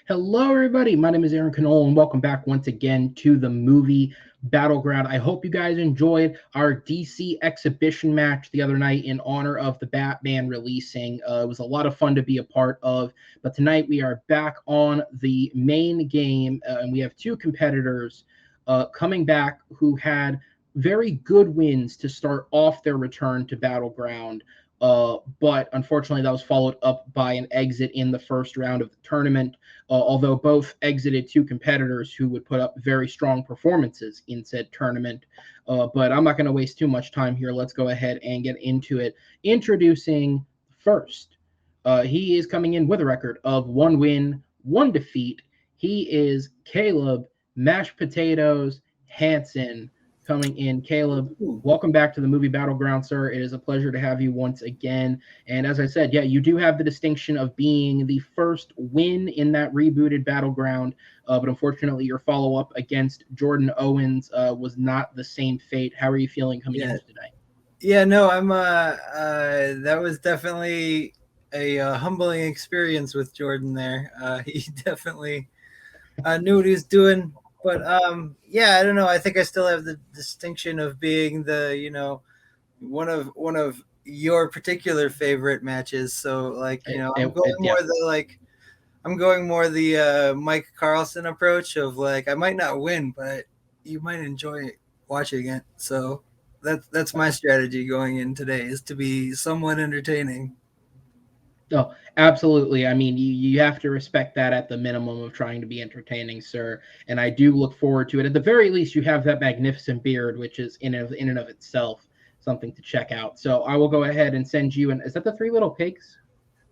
Hello, everybody. My name is Aaron Canole, and welcome back once again to the Movie Battleground. I hope you guys enjoyed our DC exhibition match the other night in honor of the Batman releasing. It was a lot of fun to be a part of. But tonight we are back on the main game, and we have two competitors coming back who had very good wins to start off their return to Battleground. But unfortunately, that was followed up by an exit in the first round of the tournament. Although both exited two competitors who would put up very strong performances in said tournament. But I'm not going to waste too much time here. Let's go ahead and get into it. Introducing first, he is coming in with a record of 1 win, 1 defeat. He is Caleb Mashed Potatoes Hansen coming in. Caleb, welcome back to the Movie Battleground, sir. It is a pleasure to have you once again. And as I said, yeah, you do have the distinction of being the first win in that rebooted Battleground, but unfortunately your follow-up against Jordan Owens was not the same fate. How are you feeling coming in today? Yeah, no, I'm that was definitely a humbling experience with Jordan there. He definitely knew what he was doing. But yeah, I don't know. I think I still have the distinction of being the one of your particular favorite matches. So I'm going more the Mike Carlson approach of like I might not win, but you might enjoy watching it. So that's my strategy going in today is to be somewhat entertaining. Oh, absolutely. I mean, you have to respect that at the minimum of trying to be entertaining, sir. And I do look forward to it. At the very least, you have that magnificent beard, which is in and of itself something to check out. So I will go ahead and send you. And is that the Three Little Pigs?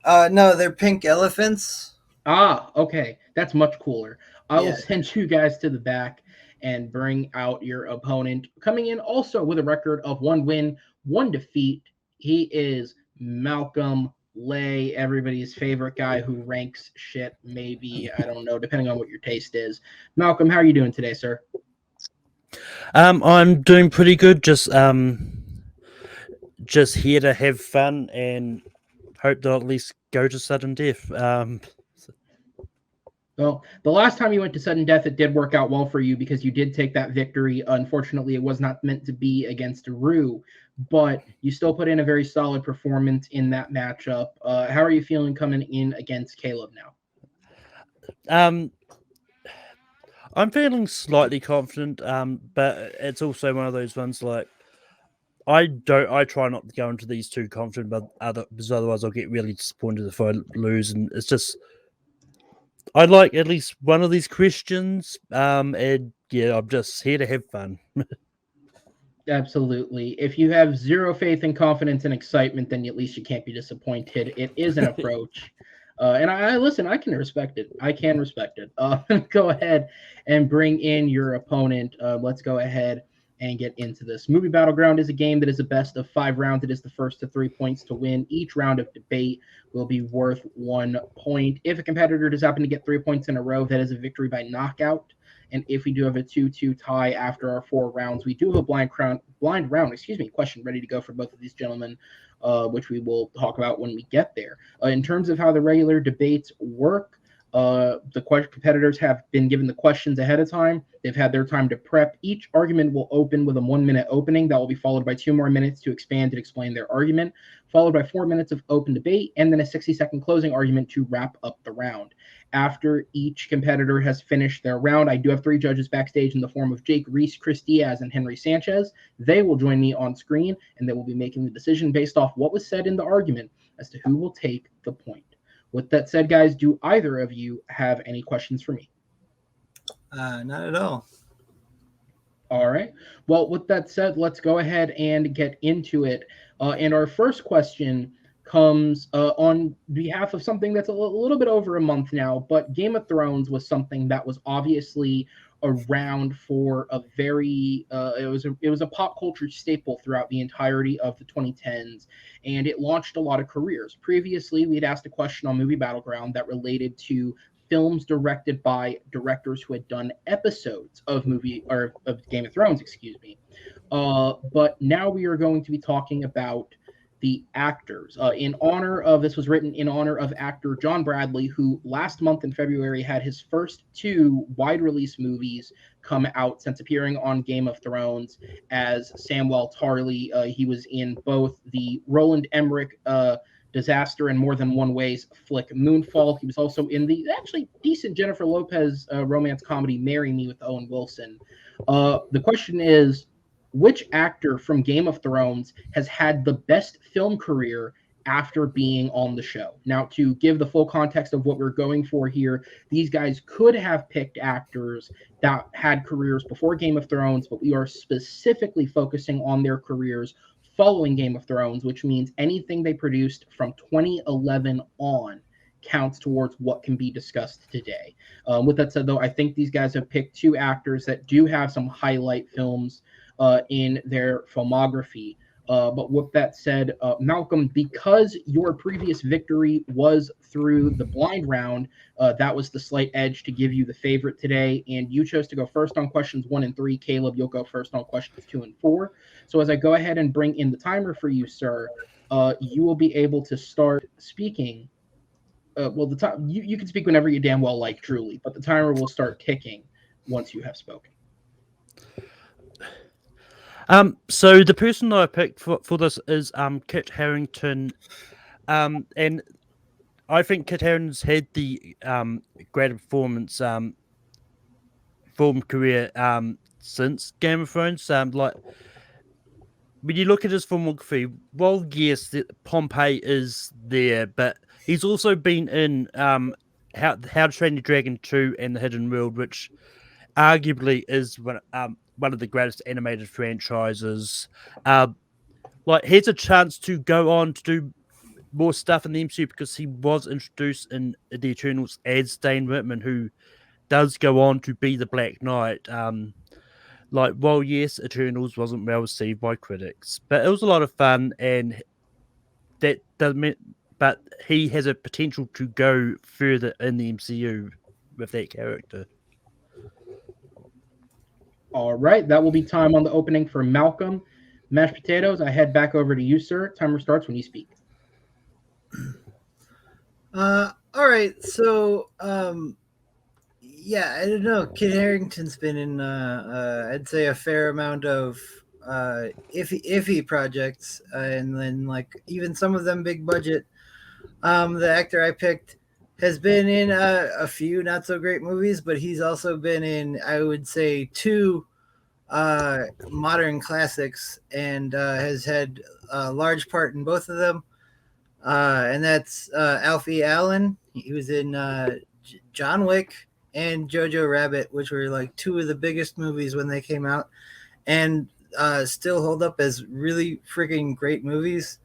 No, they're pink elephants. Ah, okay. That's much cooler. I will Yeah. send you guys to the back and bring out your opponent. Coming in also with a record of 1 win, 1 defeat. He is Malcolm Lay, everybody's favorite guy who ranks shit, maybe. I don't know, depending on what your taste is. Malcolm, how are you doing today, sir? I'm doing pretty good. Just here to have fun and hope to at least go to sudden death. Well, the last time you went to sudden death, it did work out well for you because you did take that victory. Unfortunately, it was not meant to be against Rue, but you still put in a very solid performance in that matchup. How are you feeling coming in against Caleb now? I'm feeling slightly confident, but it's also one of those ones like I try not to go into these too confident, because otherwise I'll get really disappointed if I lose, and it's just I like at least one of these questions. And yeah, I'm just here to have fun. Absolutely. If you have zero faith and confidence and excitement, then at least you can't be disappointed. It is an approach. And I listen, I can respect it. I can respect it. Go ahead and bring in your opponent. Let's go ahead and get into this. Movie Battleground is a game that is a best of 5 rounds. It is the first to 3 points to win. Each round of debate will be worth 1 point. If a competitor does happen to get 3 points in a row, that is a victory by knockout. And if we do have a 2-2 tie after our 4 rounds, we do have a blind round question ready to go for both of these gentlemen, which we will talk about when we get there. In terms of how the regular debates work, the competitors have been given the questions ahead of time. They've had their time to prep. Each argument will open with a 1-minute opening that will be followed by 2 more minutes to expand and explain their argument, followed by 4 minutes of open debate, and then a 60-second closing argument to wrap up the round. After each competitor has finished their round, I do have 3 judges backstage in the form of Jake Reese, Chris Diaz, and Henry Sanchez. They will join me on screen, and they will be making the decision based off what was said in the argument as to who will take the point. With that said, guys, do either of you have any questions for me? Not at all. All right. Well, with that said, let's go ahead and get into it. And our first question comes on behalf of something that's a little bit over a month now, but Game of Thrones was something that was obviously around for a very it was a pop culture staple throughout the entirety of the 2010s, and it launched a lot of careers. Previously, we had asked a question on Movie Battleground that related to films directed by directors who had done episodes of Game of Thrones, excuse me. But now we are going to be talking about the actors. This was written in honor of actor John Bradley, who last month in February had his first 2 wide release movies come out since appearing on Game of Thrones as Samwell Tarly. He was in both the Roland Emmerich Disaster in More Than One Way's flick Moonfall. He was also in the actually decent Jennifer Lopez romance comedy Marry Me with Owen Wilson. The question is, which actor from Game of Thrones has had the best film career after being on the show? Now, to give the full context of what we're going for here, these guys could have picked actors that had careers before Game of Thrones, but we are specifically focusing on their careers following Game of Thrones, which means anything they produced from 2011 on counts towards what can be discussed today. With that said, though, I think these guys have picked 2 actors that do have some highlight films in their filmography. But with that said, Malcolm, because your previous victory was through the blind round, that was the slight edge to give you the favorite today. And you chose to go first on questions 1 and 3. Caleb, you'll go first on questions 2 and 4. So as I go ahead and bring in the timer for you, sir, you will be able to start speaking. You can speak whenever you damn well like, truly, but the timer will start ticking once you have spoken. So the person that I picked for this is Kit Harington, and I think Kit Harington's had the greater performance film career since Game of Thrones. Like when you look at his filmography, well, yes, Pompeii is there, but he's also been in How to Train Your Dragon 2 and The Hidden World, which arguably is one of the greatest animated franchises. Like, here's a chance to go on to do more stuff in the MCU because he was introduced in the Eternals as Dane Whitman, who does go on to be the Black Knight. Well, yes, Eternals wasn't well received by critics, but it was a lot of fun, and that doesn't mean, but he has a potential to go further in the MCU with that character. All right, that will be time on the opening for Malcolm. Mashed potatoes, I head back over to you, sir. Timer starts when you speak. All right, so yeah, I don't know. Kit Harington's been in I'd say a fair amount of iffy projects, and then like even some of them big budget. The actor I picked has been in a few not so great movies, but he's also been in, I would say, 2 modern classics, and has had a large part in both of them. And that's Alfie Allen. He was in John Wick and Jojo Rabbit, which were like 2 of the biggest movies when they came out, and still hold up as really freaking great movies.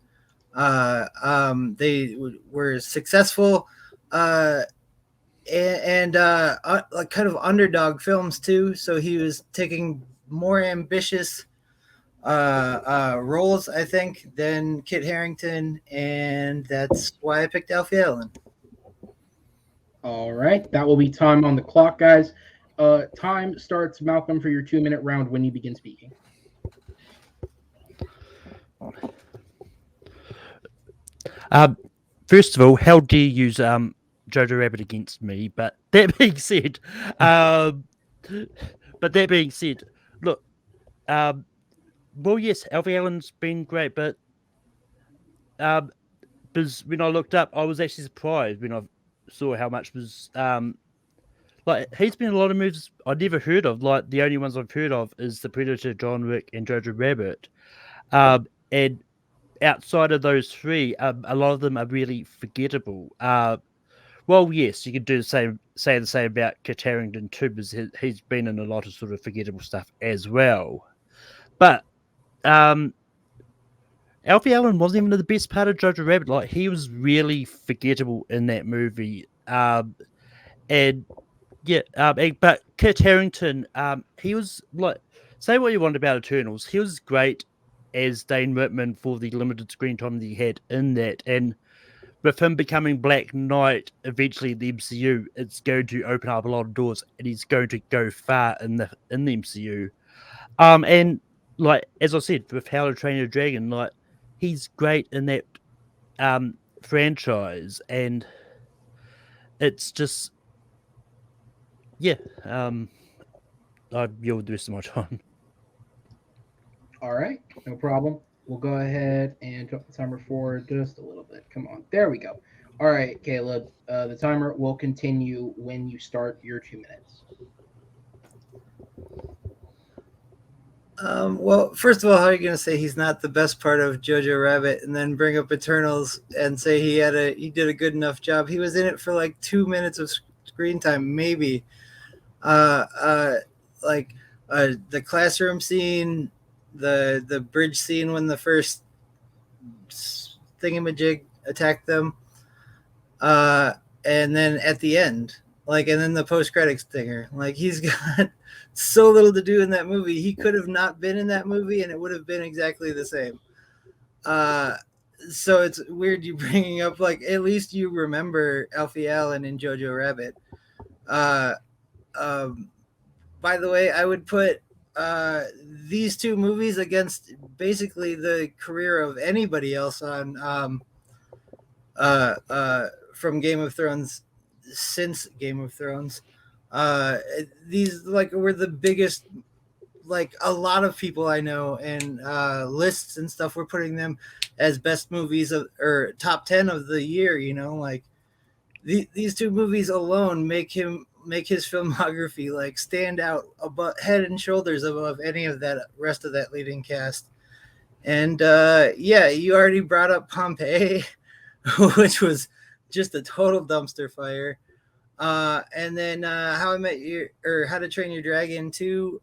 They were successful and like kind of underdog films too. So he was taking more ambitious roles, I think, than Kit Harington, and that's why I picked Alfie Allen. All right, that will be time on the clock, guys. Time starts, Malcolm, for your 2-minute round when you begin speaking. First of all, how dare you use Jojo Rabbit against me? But that being said, look, well, yes, Alfie Allen's been great, but because when I looked up, I was actually surprised when I saw how much was like he's been in a lot of movies I'd never heard of. Like the only ones I've heard of is The Predator, John Wick, and Jojo Rabbit, and outside of those 3, a lot of them are really forgettable. Well, yes, you could say the same about Kit Harington too, because he's been in a lot of sort of forgettable stuff as well. But Alfie Allen wasn't even the best part of Jojo Rabbit. Like he was really forgettable in that movie. And yeah, but Kit Harington, he was like, say what you want about Eternals, he was great as Dane Whitman for the limited screen time that he had in that, and with him becoming Black Knight eventually in the MCU, it's going to open up a lot of doors, and he's going to go far in the MCU. And like as I said, with How to Train Your Dragon, like he's great in that franchise, and it's just I yield the rest of my time. All right, no problem. We'll go ahead and jump the timer forward just a little bit. Come on, there we go. All right, Caleb, the timer will continue when you start your 2 minutes. Well, first of all, how are you going to say he's not the best part of Jojo Rabbit, and then bring up Eternals and say he did a good enough job? He was in it for like 2 minutes of screen time, maybe. The classroom scene, the bridge scene when the first thingamajig attacked them, and then at the end, and then the post-credits stinger. He's got so little to do in that movie. He could have not been in that movie, and it would have been exactly the same. So it's weird you bringing up, at least you remember Alfie Allen in Jojo Rabbit. By the way, I would put these two movies against basically the career of anybody else on from Game of Thrones, since Game of Thrones. These were the biggest, a lot of people I know, and lists and stuff were putting them as best movies or top 10 of the year. These two movies alone make his filmography stand out head and shoulders above any of that rest of that leading cast. And you already brought up Pompeii, which was just a total dumpster fire. And then How to Train Your Dragon 2,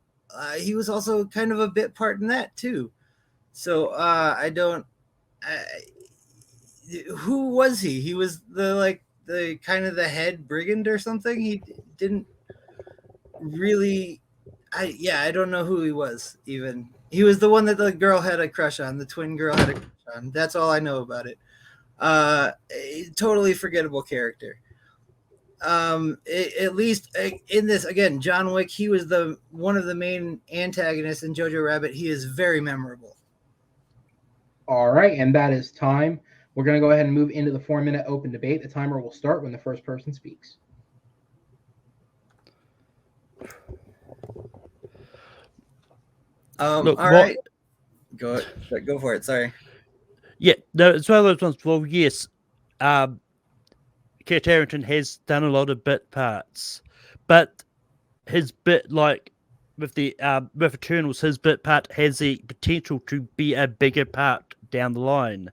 he was also kind of a bit part in that too. So who was he? He was the kind of the head brigand or something. He didn't really. I don't know who he was even. He was the one that the girl had a crush on. The twin girl had a crush on. That's all I know about it. Totally forgettable character. At least in this, again, John Wick, he was one of the main antagonists in Jojo Rabbit. He is very memorable. All right, and that is time. We're going to go ahead and move into the 4-minute open debate. The timer will start when the first person speaks. Look, all right. Go for it. Sorry. Yeah, no, it's one of those ones. Well, yes, Kit Harington has done a lot of bit parts, but his bit, with Eternals, his bit part has the potential to be a bigger part down the line.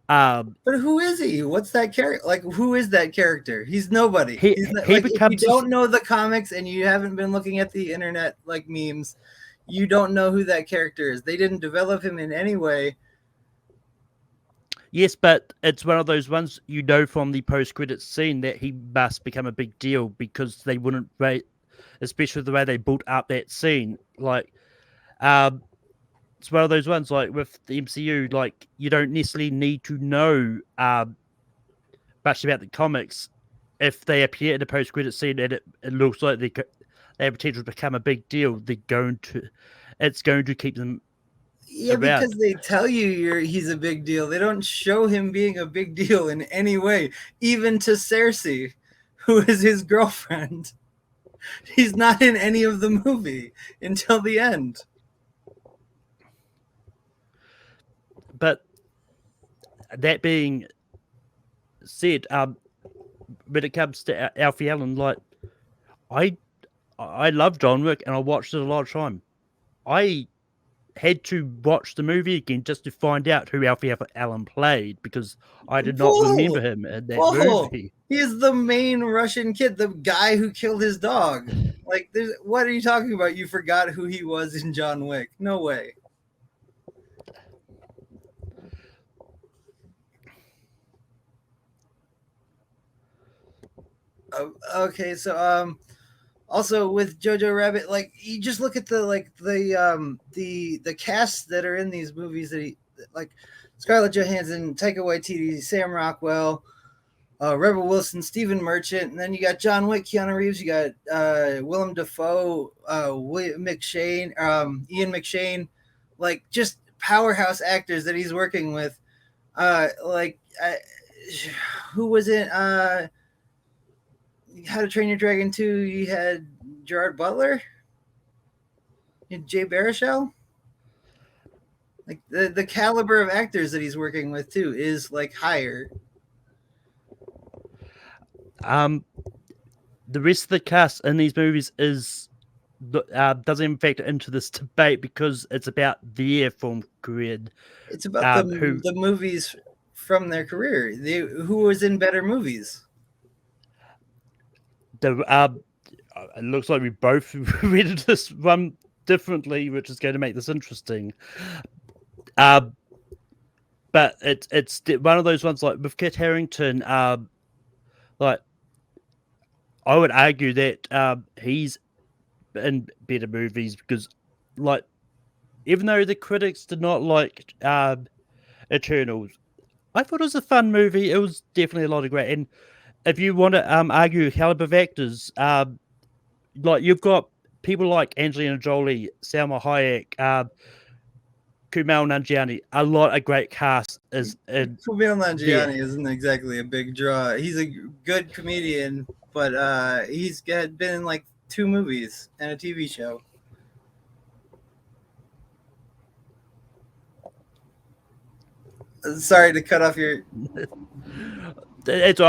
But who is he? What's that character? Who is that character? He's nobody. He becomes. If you don't know the comics and you haven't been looking at the internet memes, you don't know who that character is. They didn't develop him in any way. Yes, but it's one of those ones from the post-credits scene that he must become a big deal, because they wouldn't rate, especially the way they built up that scene. It's one of those ones with the MCU, you don't necessarily need to know much about the comics. If they appear in a post-credit scene and it looks like they have potential to become a big deal, it's going to keep them. Yeah, because they tell you he's a big deal. They don't show him being a big deal in any way, even to Cersei, who is his girlfriend. He's not in any of the movie until the end. But that being said, when it comes to Alfie Allen, I love John Wick and I watched it a lot of time. I had to watch the movie again just to find out who Alfie Allen played, because I did not remember him in that movie. He is the main Russian kid, the guy who killed his dog. What are you talking about? You forgot who he was in John Wick? No way. Okay, so also with Jojo Rabbit, you just look at the casts that are in these movies that Scarlett Johansson, Taika Waititi, Sam Rockwell, Rebel Wilson, Stephen Merchant, and then you got John Wick, Keanu Reeves, you got Willem Dafoe, Ian McShane, just powerhouse actors that he's working with. Who was it? How to Train Your Dragon 2, you had Gerard Butler, and Jay Baruchel. Like the caliber of actors that he's working with too is like higher. The rest of the cast in these movies doesn't factor into this debate because it's about their film career. It's about the movies from their career. Who was in better movies. It looks like we both read this one differently, which is going to make this interesting. But it's one of those ones like with Kit Harington. Like I would argue that he's in better movies because, like, even though the critics did not like Eternals, I thought it was a fun movie. It was definitely a lot of great. And if you want to argue caliber of actors, like you've got people like Angelina Jolie, Salma Hayek, Kumail Nanjiani, a lot of great cast is in. Kumail Nanjiani isn't exactly a big draw. He's a good comedian, but he's been in like 2 movies and a TV show. Sorry to cut off your. It's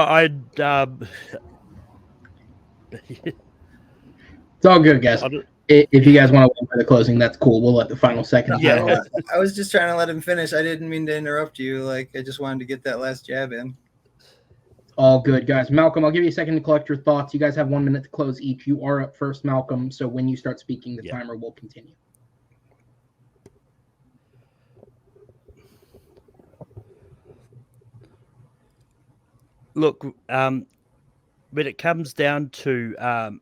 It's all good, guys. If you guys want to wait for the closing, that's cool. We'll let the final second. Yeah, I was just trying to let him finish. I didn't mean to interrupt you. Like I just wanted to get that last jab in. All good, guys. Malcolm, I'll give you a second to collect your thoughts. You guys have 1 minute to close each. You are up first, Malcolm. So when you start speaking, the timer will continue. Look, when it comes down to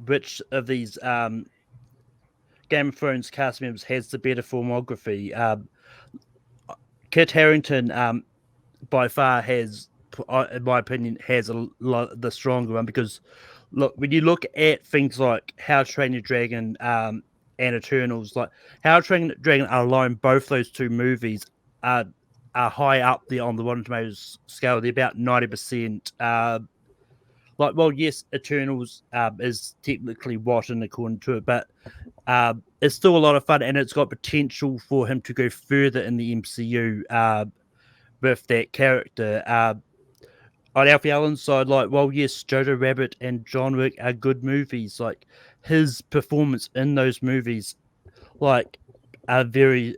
which of these Game of Thrones cast members has the better filmography, Kit Harington by far has, in my opinion, has the stronger one because, look, when you look at things like How to Train Your Dragon and Eternals, like How to Train Your Dragon alone, both those 2 movies are high up there on the Rotten Tomatoes scale. They're about 90%. Like, well, yes, Eternals is technically rotten according to it, but it's still a lot of fun, and it's got potential for him to go further in the MCU with that character. On Alfie Allen's side, like, well, yes, Jojo Rabbit and John Wick are good movies. Like, his performance in those movies, like, are very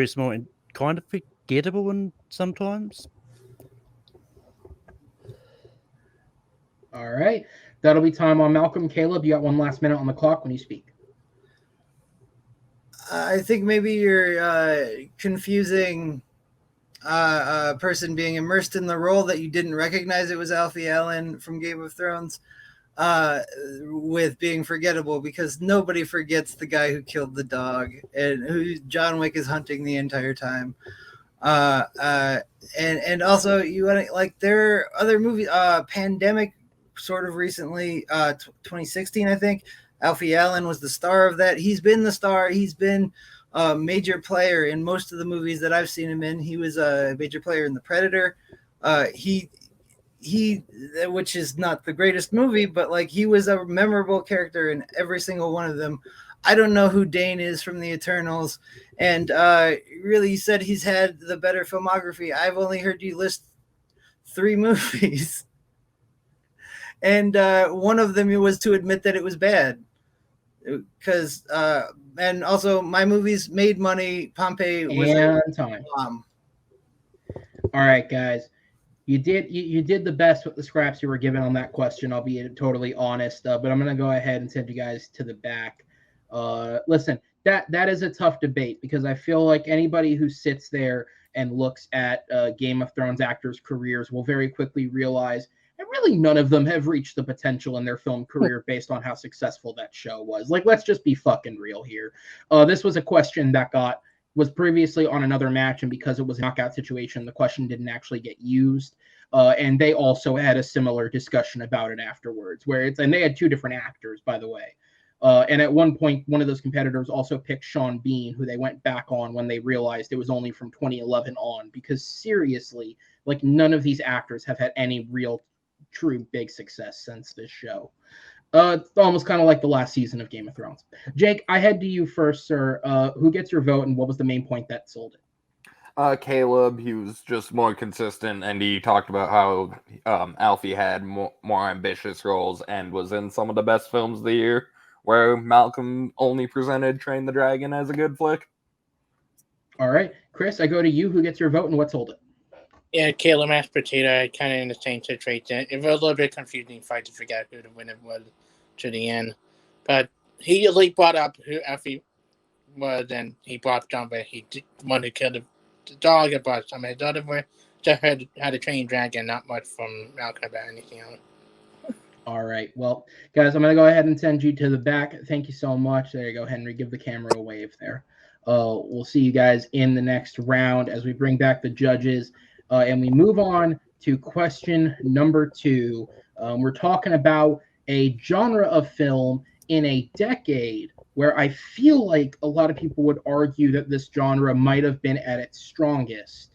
small and kind of forgettable and sometimes. All right. That'll be time on Malcolm. Caleb, you got 1 last minute on the clock when you speak. I think maybe you're confusing a person being immersed in the role that you didn't recognize it was Alfie Allen from Game of Thrones with being forgettable, because nobody forgets the guy who killed the dog and who John Wick is hunting the entire time. And also you want to, like, there are other movies, Pandemic sort of recently, 2016, I think. Alfie Allen was the star of that. He's been the star. He's been a major player in most of the movies that I've seen him in. He was a major player in The Predator. He, which is not the greatest movie, but like he was a memorable character in every single one of them. I don't know who Dane is from the Eternals, and really, you said he's had the better filmography. I've only heard you list 3 movies, and one of them was to admit that it was bad. Because and also my movies made money. Pompeii was a time. bomb. All right, guys. You did the best with the scraps you were given on that question. I'll be totally honest, but I'm gonna go ahead and send you guys to the back. Listen, that is a tough debate because I feel like anybody who sits there and looks at Game of Thrones actors' careers will very quickly realize that really none of them have reached the potential in their film career based on how successful that show was. Like, let's just be fucking real here. This was a question that was previously on another match, and because it was a knockout situation, the question didn't actually get used. And they also had a similar discussion about it afterwards, and they had 2 different actors, by the way. And at one point, one of those competitors also picked Sean Bean, who they went back on when they realized it was only from 2011 on. Because seriously, like none of these actors have had any real, true big success since this show. It's almost kind of like the last season of Game of Thrones. Jake, I head to you first, sir. Who gets your vote, and what was the main point that sold it? Caleb, he was just more consistent, and he talked about how Alfie had more ambitious roles and was in some of the best films of the year, where Malcolm only presented Train the Dragon as a good flick. All right, Chris, I go to you. Who gets your vote, and what sold it? Yeah, Caleb mashed potato, kind of in the same situation. It was a little bit confusing fight to figure out who the winner was to the end. But he usually brought up who Alfie was, and he brought John, but he did one who killed the dog. But some of his other were just heard how to train dragon, not much from Malcolm about anything else. All right. Well, guys, I'm going to go ahead and send you to the back. Thank you so much. There you go, Henry. Give the camera a wave there. We'll see you guys in the next round as we bring back the judges. And we move on to question number 2. We're talking about a genre of film in a decade where I feel like a lot of people would argue that this genre might have been at its strongest.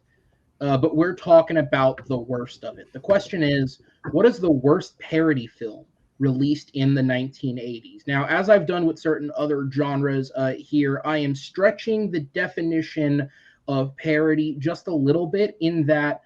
But we're talking about the worst of it. The question is, what is the worst parody film released in the 1980s? Now, as I've done with certain other genres here, I am stretching the definition of parody just a little bit in that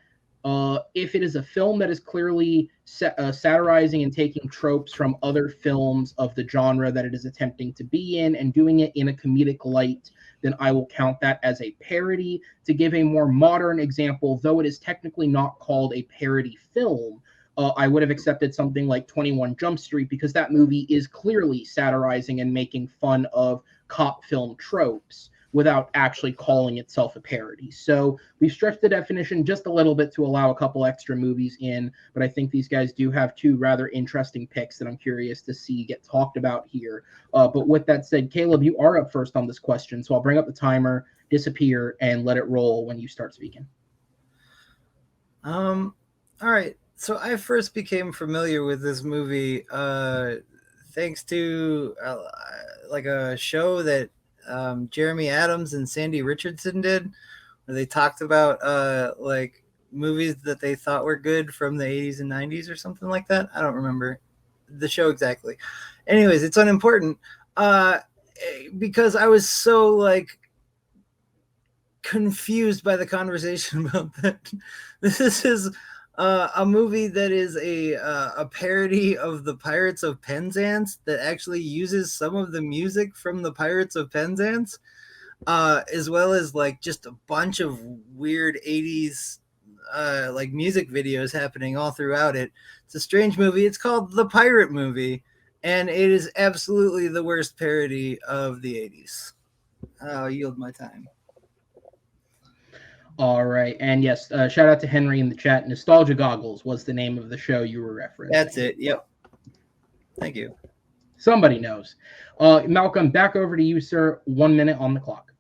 if it is a film that is clearly satirizing and taking tropes from other films of the genre that it is attempting to be in and doing it in a comedic light, then I will count that as a parody. To give a more modern example, though it is technically not called a parody film, I would have accepted something like 21 Jump Street because that movie is clearly satirizing and making fun of cop film tropes without actually calling itself a parody. So we've stretched the definition just a little bit to allow a couple extra movies in, but I think these guys do have 2 rather interesting picks that I'm curious to see get talked about here. But with that said, Caleb, you are up first on this question, so I'll bring up the timer, disappear, and let it roll when you start speaking. All right. So I first became familiar with this movie thanks to like a show that Jeremy Adams and Sandy Richardson did, where they talked about like movies that they thought were good from the 80s and 90s or something like that. I don't remember the show exactly. Anyways, it's unimportant because I was so like confused by the conversation about that. This is a movie that is a parody of the Pirates of Penzance that actually uses some of the music from the Pirates of Penzance, as well as like just a bunch of weird 80s like music videos happening all throughout it. It's a strange movie. It's called The Pirate Movie, and it is absolutely the worst parody of the 80s. I'll yield my time. All right. And yes, shout out to Henry in the chat. Nostalgia Goggles was the name of the show you were referencing. That's it. Yep. Thank you. Somebody knows. Malcolm, back over to you, sir. 1 minute on the clock.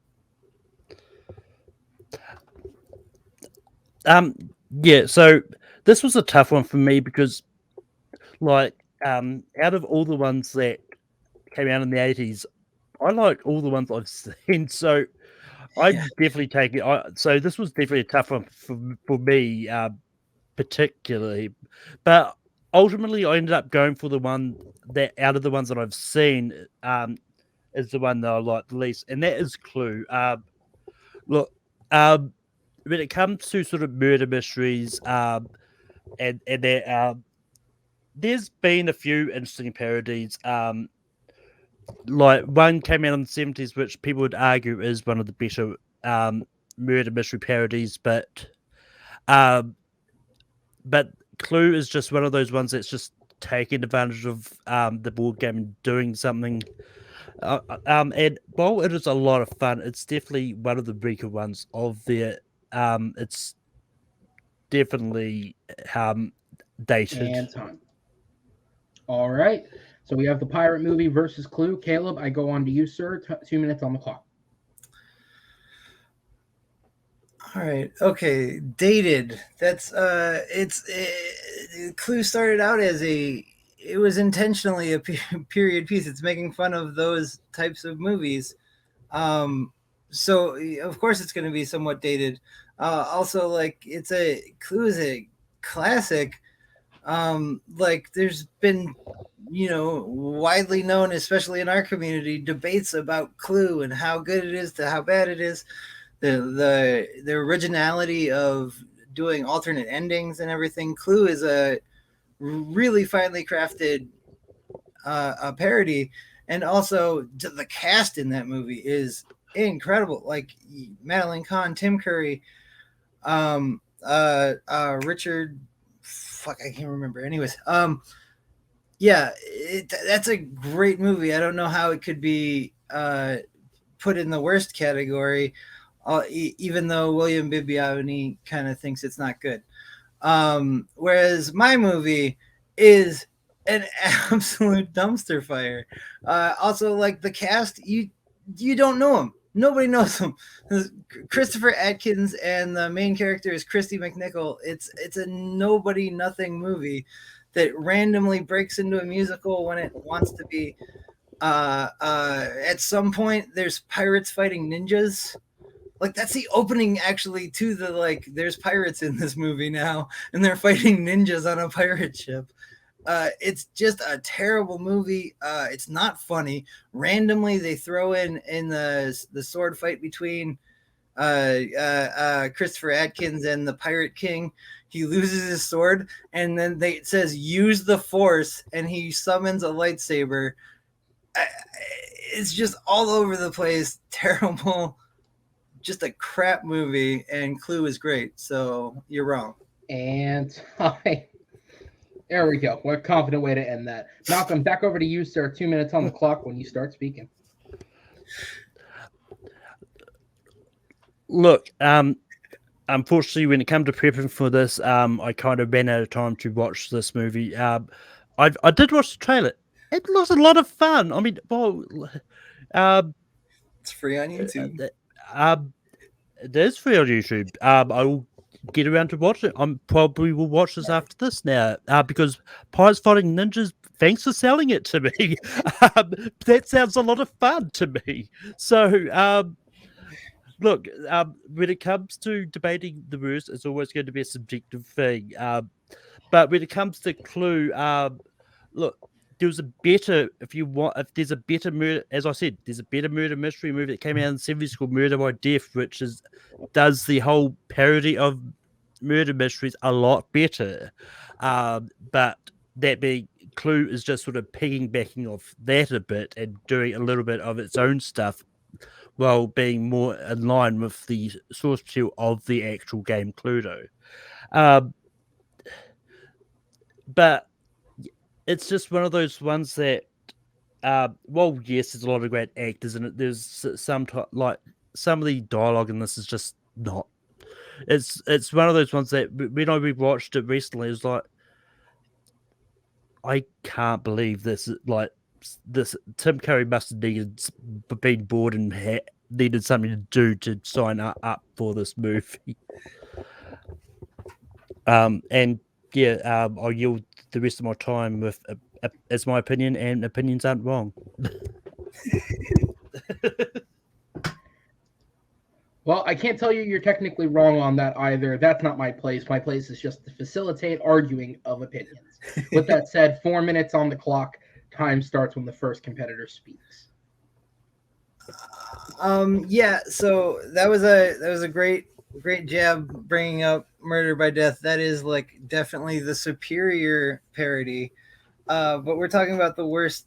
Yeah, so this was a tough one for me because, like, out of all the ones that came out in the 80s, I like all the ones I've seen. So I definitely take it. So this was definitely a tough one for me, particularly. But ultimately, I ended up going for the one that, out of the ones that I've seen, is the one that I like the least, and that is Clue. Look, when it comes to sort of murder mysteries, and that, there's been a few interesting parodies. Like one came out in the 70s, which people would argue is one of the better murder mystery parodies, but Clue is just one of those ones that's just taking advantage of the board game and doing something. And while it is a lot of fun, it's definitely one of the weaker ones of the. It's definitely dated. And time. All right. So we have the Pirate Movie versus Clue. Caleb, I go on to you, sir. 2 minutes on the clock. All right. Okay. Dated. That's Clue started out as a it was intentionally a period piece. It's making fun of those types of movies. So of course it's going to be somewhat dated. Also, like Clue is a classic. Like there's been, widely known, especially in our community, debates about Clue and how good it is to how bad it is. The originality of doing alternate endings and everything. Clue is a really finely crafted a parody, and also the cast in that movie is incredible. Like Madeline Kahn, Tim Curry, Richard, fuck, I can't remember. Anyways, yeah, that's a great movie. I don't know how it could be put in the worst category, even though William Bibiani kind of thinks it's not good. Whereas my movie is an absolute dumpster fire. Also, like the cast, you don't know them. Nobody knows them. Christopher Atkins and the main character is Christy McNichol. It's a nobody nothing movie that randomly breaks into a musical when it wants to be. At some point, there's pirates fighting ninjas. Like that's the opening actually to the there's pirates in this movie now and they're fighting ninjas on a pirate ship. It's just a terrible movie. It's not funny. Randomly they throw in the sword fight between Christopher Atkins and the Pirate King. He loses his sword and then it says use the force and he summons a lightsaber. It's just all over the place. Terrible. Just a crap movie, and Clue is great, so you're wrong. And there we go. What a confident way to end that. Malcolm, back over to you, sir. 2 minutes on the clock when you start speaking. Look, unfortunately, when it came to prepping for this, I kind of ran out of time to watch this movie. I did watch the trailer. It looks a lot of fun. I mean, well, it's free on YouTube. It is free on YouTube. I will get around to watch it. I probably will watch this after this now, because Pirates Fighting Ninjas, thanks for selling it to me. That sounds a lot of fun to me. So, look, when it comes to debating the worst, it's always going to be a subjective thing. But when it comes to Clue, look, there's a better, if there's a better murder, as I said, there's a better murder mystery movie that came out in the 70s called Murder by Death, which does the whole parody of murder mysteries a lot better. But that being, Clue is just sort of piggybacking off that a bit and doing a little bit of its own stuff while being more in line with the source material of the actual game Cluedo. But it's just one of those ones that, well, yes, there's a lot of great actors in it. There's some of the dialogue in this is just not. It's one of those ones that when I rewatched it recently, it was like, I can't believe this. Like this, Tim Curry must have been bored and needed something to do to sign up for this movie. And yeah, I'll yield the rest of my time with as my opinion, and opinions aren't wrong. Well, I can't tell you you're technically wrong on that either. That's not my place. My place is just to facilitate arguing of opinions. With that said, 4 minutes on the clock. Time starts when the first competitor speaks. Yeah, so that was a great jab bringing up Murder by Death. That is definitely the superior parody. But we're talking about the worst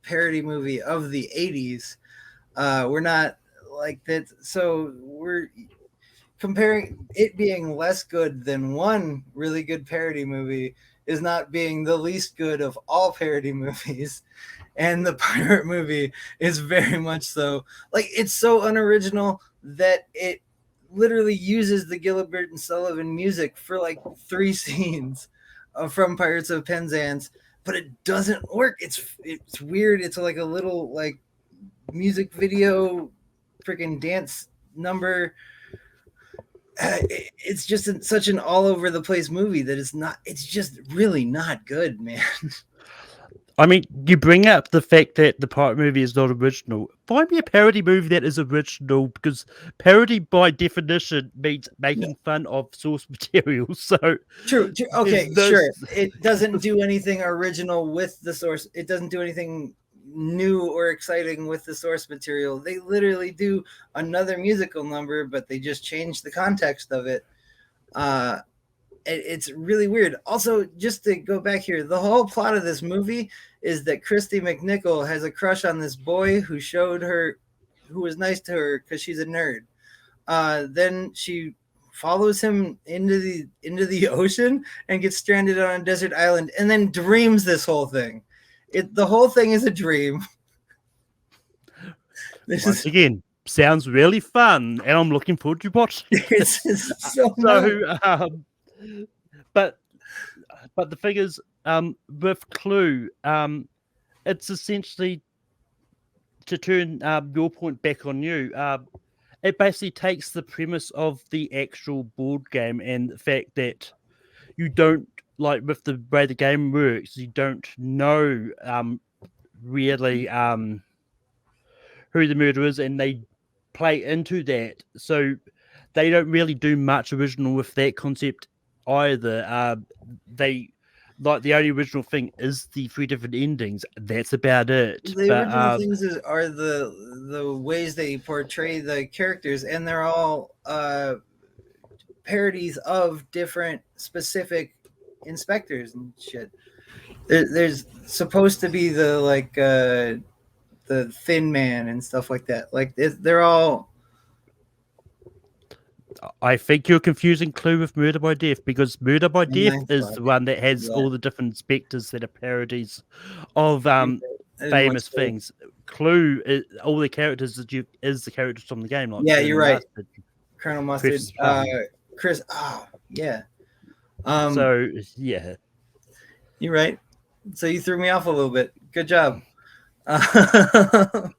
parody movie of the 80s. We're not like that. So we're comparing it being less good than one really good parody movie is not being the least good of all parody movies. And the pirate movie is very much so. It's so unoriginal that it literally uses the Gilbert and Sullivan music for 3 scenes from Pirates of Penzance, but it doesn't work. It's weird. It's a little music video freaking dance number. it's just such an all over the place movie that it's just really not good, man. I mean, you bring up the fact that the pirate movie is not original. Find me a parody movie that is original, because parody by definition means making fun of source material. So True. Okay, there's- sure. It doesn't do anything original with the source. It doesn't do anything new or exciting with the source material. They literally do another musical number, but they just change the context of it. It's really weird. Also, just to go back here, the whole plot of this movie is that Christy McNichol has a crush on this boy who was nice to her because she's a nerd. Then she follows him into the ocean and gets stranded on a desert island, and then dreams this whole thing. The whole thing is a dream. Once again, sounds really fun, and I'm looking forward to watching. It's so but the thing is, with Clue, it's essentially, to turn your point back on you. It basically takes the premise of the actual board game and the fact that you don't, like, with the way the game works, you don't know really who the murderer is, and they play into that. So they don't really do much original with that concept either. They, like, the only original thing is the 3 different endings. That's about it. The original things are the ways they portray the characters, and they're all parodies of different specific inspectors and shit. There's supposed to be the Thin Man and stuff like that. Like they're all. I think you're confusing Clue with Murder by Death, because Murder by Death is the one that has all the different inspectors that are parodies of famous things. Clue is all the characters is the characters from the game. Like You're right. Mustard, Colonel Mustard, Chris. Yeah. So yeah, you're right. So you threw me off a little bit. Good job. What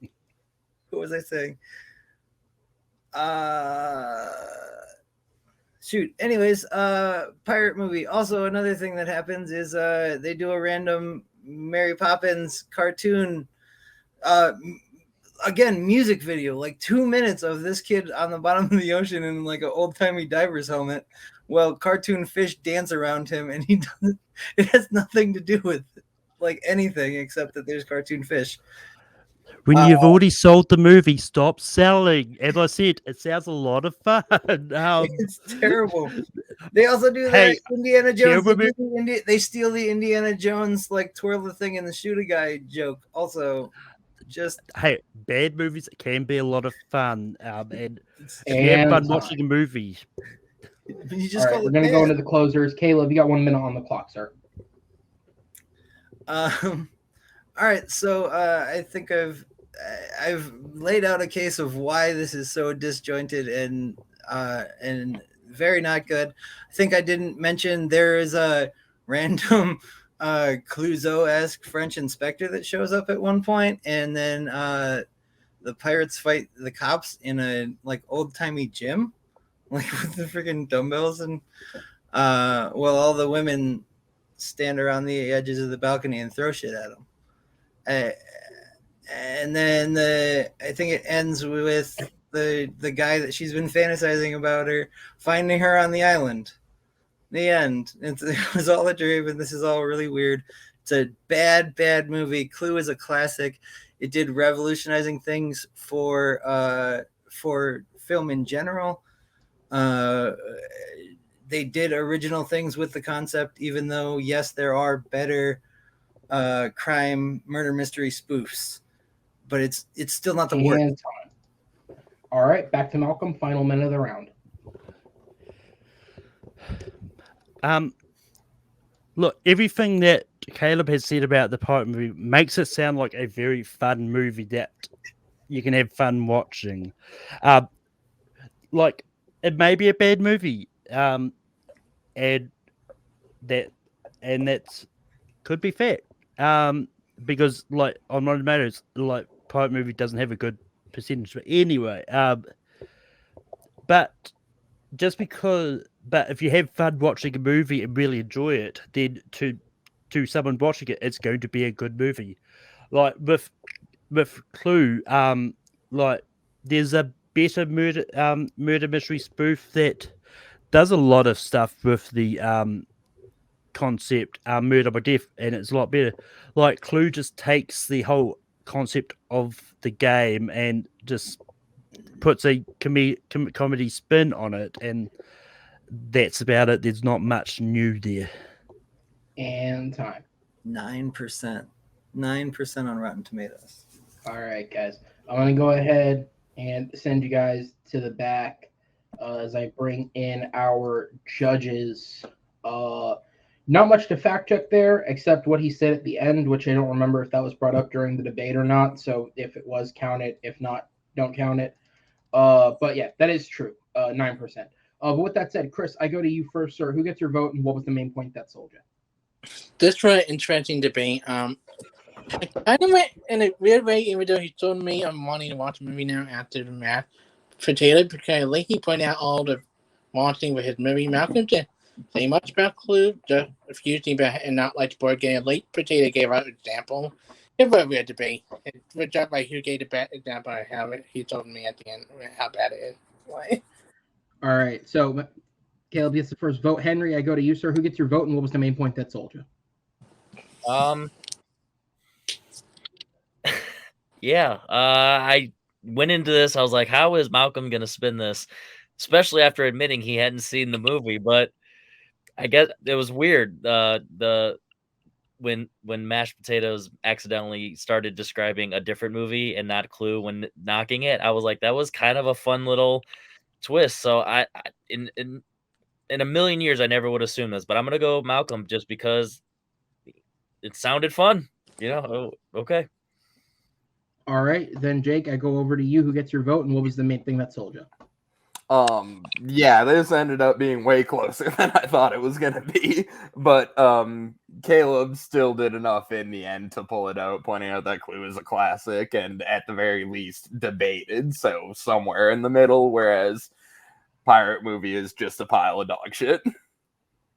was I saying? Shoot. Anyways, pirate movie. Also, another thing that happens is they do a random Mary Poppins cartoon. Again, music video, like 2 minutes of this kid on the bottom of the ocean in like an old timey diver's helmet, while cartoon fish dance around him, and he doesn't. It has nothing to do with like anything except that there's cartoon fish. When you've already sold the movie, stop selling. As I said, it sounds a lot of fun. It's terrible. They also do that Indiana Jones. They steal the Indiana Jones like twirl the thing and the shoot a guy joke. Also, just bad movies can be a lot of fun. And you have fun watching a movie. You just we're gonna go into the closers. Caleb, you got 1 minute on the clock, sir. All right, so I think I've laid out a case of why this is so disjointed and very not good. I think I didn't mention there is a random Clouseau-esque French inspector that shows up at one point, and then the pirates fight the cops in a like old-timey gym, like with the freaking dumbbells, and while all the women stand around the edges of the balcony and throw shit at them. And then I think it ends with the guy that she's been fantasizing about her finding her on the island. The end. It was all a dream, and this is all really weird. It's a bad movie. Clue is a classic. It did revolutionizing things for film in general. They did original things with the concept, even though, yes, there are better crime murder mystery spoofs, but it's still not the worst. All right, back to Malcolm. Final minute of the round. Look, everything that Caleb has said about the pirate movie makes it sound like a very fun movie that you can have fun watching. Like, it may be a bad movie, and that's could be fact. Because like on Rotten Tomatoes, like pirate movie doesn't have a good percentage, but anyway. But just because, but if you have fun watching a movie and really enjoy it, then to someone watching it, it's going to be a good movie. Like with Clue, like there's a better murder mystery spoof that does a lot of stuff with the concept murder by death, and it's a lot better. Like Clue just takes the whole concept of the game and just puts a comedy spin on it, and that's about it. There's not much new there. And time. 9%. 9% on Rotten Tomatoes. All right, guys. I'm going to go ahead and send you guys to the back as I bring in our judges. Not much to fact check there, except what he said at the end, which I don't remember if that was brought up during the debate or not. So if it was, count it. If not, don't count it. But yeah, that is true. 9%. But with that said, Chris, I go to you first, sir. Who gets your vote, and what was the main point that sold you? This was an interesting debate. I kind of went in a weird way, even though he told me I'm wanting to watch a movie now after the math for Taylor, because like he pointed out all the watching with his movie. Malcolm didn't say much about Clue, just a few things about and not like the board game. Late Potato gave out an example. It was a weird debate. It just like who gave the bad example and how he told me at the end how bad it is. Like, All right. So Caleb gets the first vote. Henry, I go to you, sir. Who gets your vote, and what was the main point that sold you? Yeah, I went into this. I was like, how is Malcolm going to spin this? Especially after admitting he hadn't seen the movie. But I guess it was weird. When Mashed Potatoes accidentally started describing a different movie and not Clue when knocking it, I was like, that was kind of a fun little twist. So I in a million years, I never would assume this, but I'm gonna go Malcolm just because it sounded fun. Oh, okay. All right. Then, Jake, I go over to you. Who gets your vote, and what was the main thing that sold you? Yeah, this ended up being way closer than I thought it was gonna be, but Caleb still did enough in the end to pull it out, pointing out that Clue is a classic and at the very least debated, so somewhere in the middle, whereas Pirate Movie is just a pile of dog shit.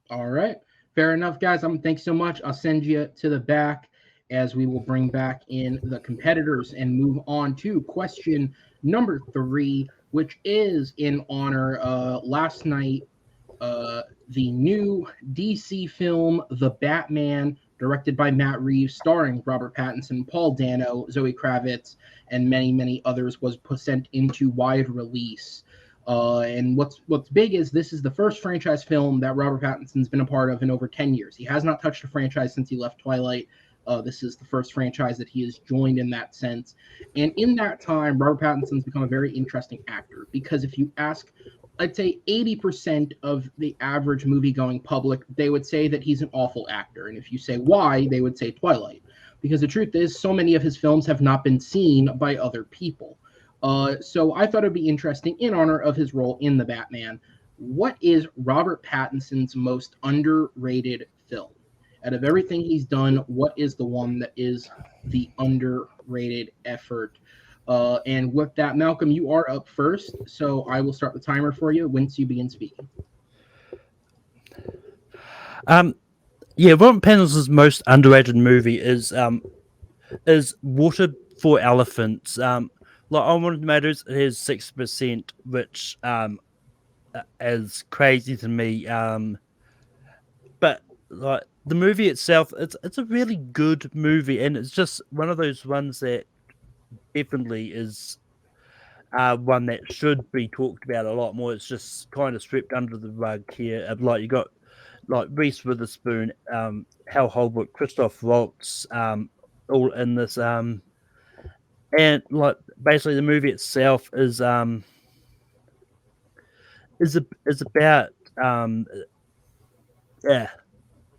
All right. Fair enough, guys. Thanks so much. I'll send you to the back as we will bring back in the competitors and move on to question number 3, which is in honor last night, the new DC film, The Batman, directed by Matt Reeves, starring Robert Pattinson, Paul Dano, Zoe Kravitz, and many, many others, was sent into wide release. And what's big is this is the first franchise film that Robert Pattinson's been a part of in over 10 years. He has not touched a franchise since he left Twilight. This is the first franchise that he has joined in that sense. And in that time, Robert Pattinson's become a very interesting actor because if you ask, I'd say 80% of the average movie-going public, they would say that he's an awful actor. And if you say why, they would say Twilight. Because the truth is, so many of his films have not been seen by other people. So I thought it would be interesting, in honor of his role in The Batman, what is Robert Pattinson's most underrated film? Out of everything he's done, what is the one that is the underrated effort? And with that, Malcolm, you are up first, so I will start the timer for you once you begin speaking. Yeah, Robert Pattinson's most underrated movie is Water for Elephants. Like on Rotten Tomatoes, it has 6%, which is crazy to me. But like the movie itself, it's a really good movie, and it's just one of those ones that definitely is one that should be talked about a lot more. It's just kind of swept under the rug here. Like you got like Reese Witherspoon, Hal Holbrook, Christoph Waltz, all in this. And like basically the movie itself is about yeah.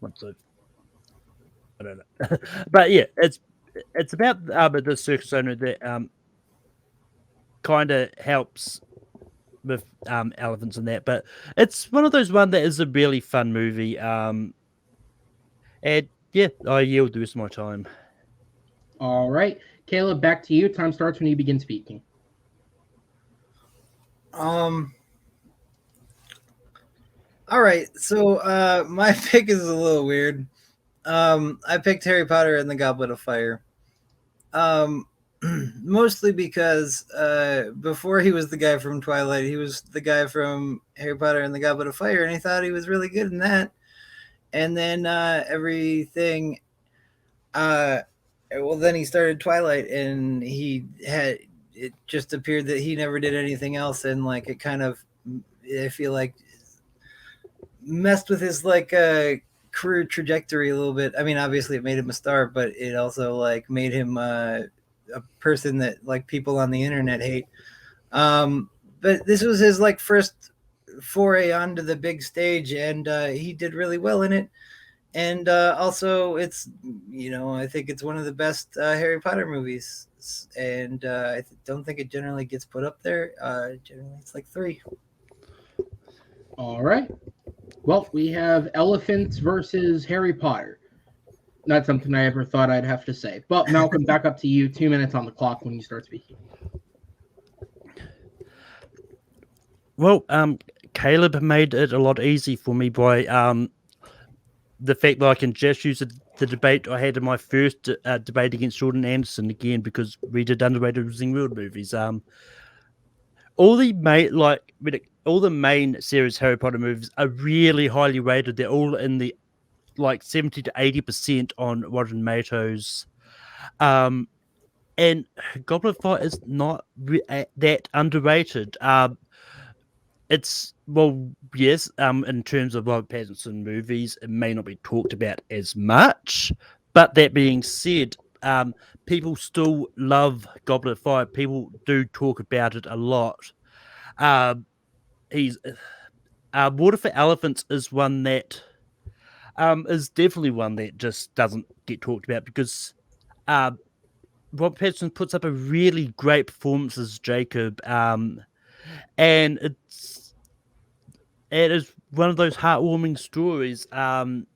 What's it? I don't know, but yeah, it's about the circus owner that kind of helps with elephants and that. But it's one of those that is a really fun movie. And yeah, I yield the rest of my time. All right, Caleb, back to you. Time starts when you begin speaking. All right, so my pick is a little weird. I picked Harry Potter and the Goblet of Fire. Mostly because before he was the guy from Twilight, he was the guy from Harry Potter and the Goblet of Fire, and he thought he was really good in that. And then everything, well, then he started Twilight, and it just appeared that he never did anything else, and like it kind of, I feel like, messed with his like career trajectory a little bit. I mean, obviously it made him a star, but it also like made him a person that like people on the internet hate. But this was his like first foray onto the big stage, and he did really well in it. And also, it's I think it's one of the best Harry Potter movies, and I don't think it generally gets put up there. Generally, it's like 3. All right. Well, we have elephants versus Harry Potter. Not something I ever thought I'd have to say. But Malcolm, back up to you. 2 minutes on the clock when you start speaking. Well, Caleb made it a lot easy for me by the fact that I can just use the debate I had in my first debate against Jordan Anderson again, because we did underrated Wizarding World movies. All the main series Harry Potter movies are really highly rated. They're all in the like 70 to 80% on Rotten Tomatoes. And Goblet of Fire is not that underrated. It's, well, yes, in terms of Robert Pattinson movies, it may not be talked about as much. But that being said, people still love Goblet of Fire. People do talk about it a lot. Water for Elephants is one that is definitely one that just doesn't get talked about, because Robert Pattinson puts up a really great performance as Jacob, and it is one of those heartwarming stories about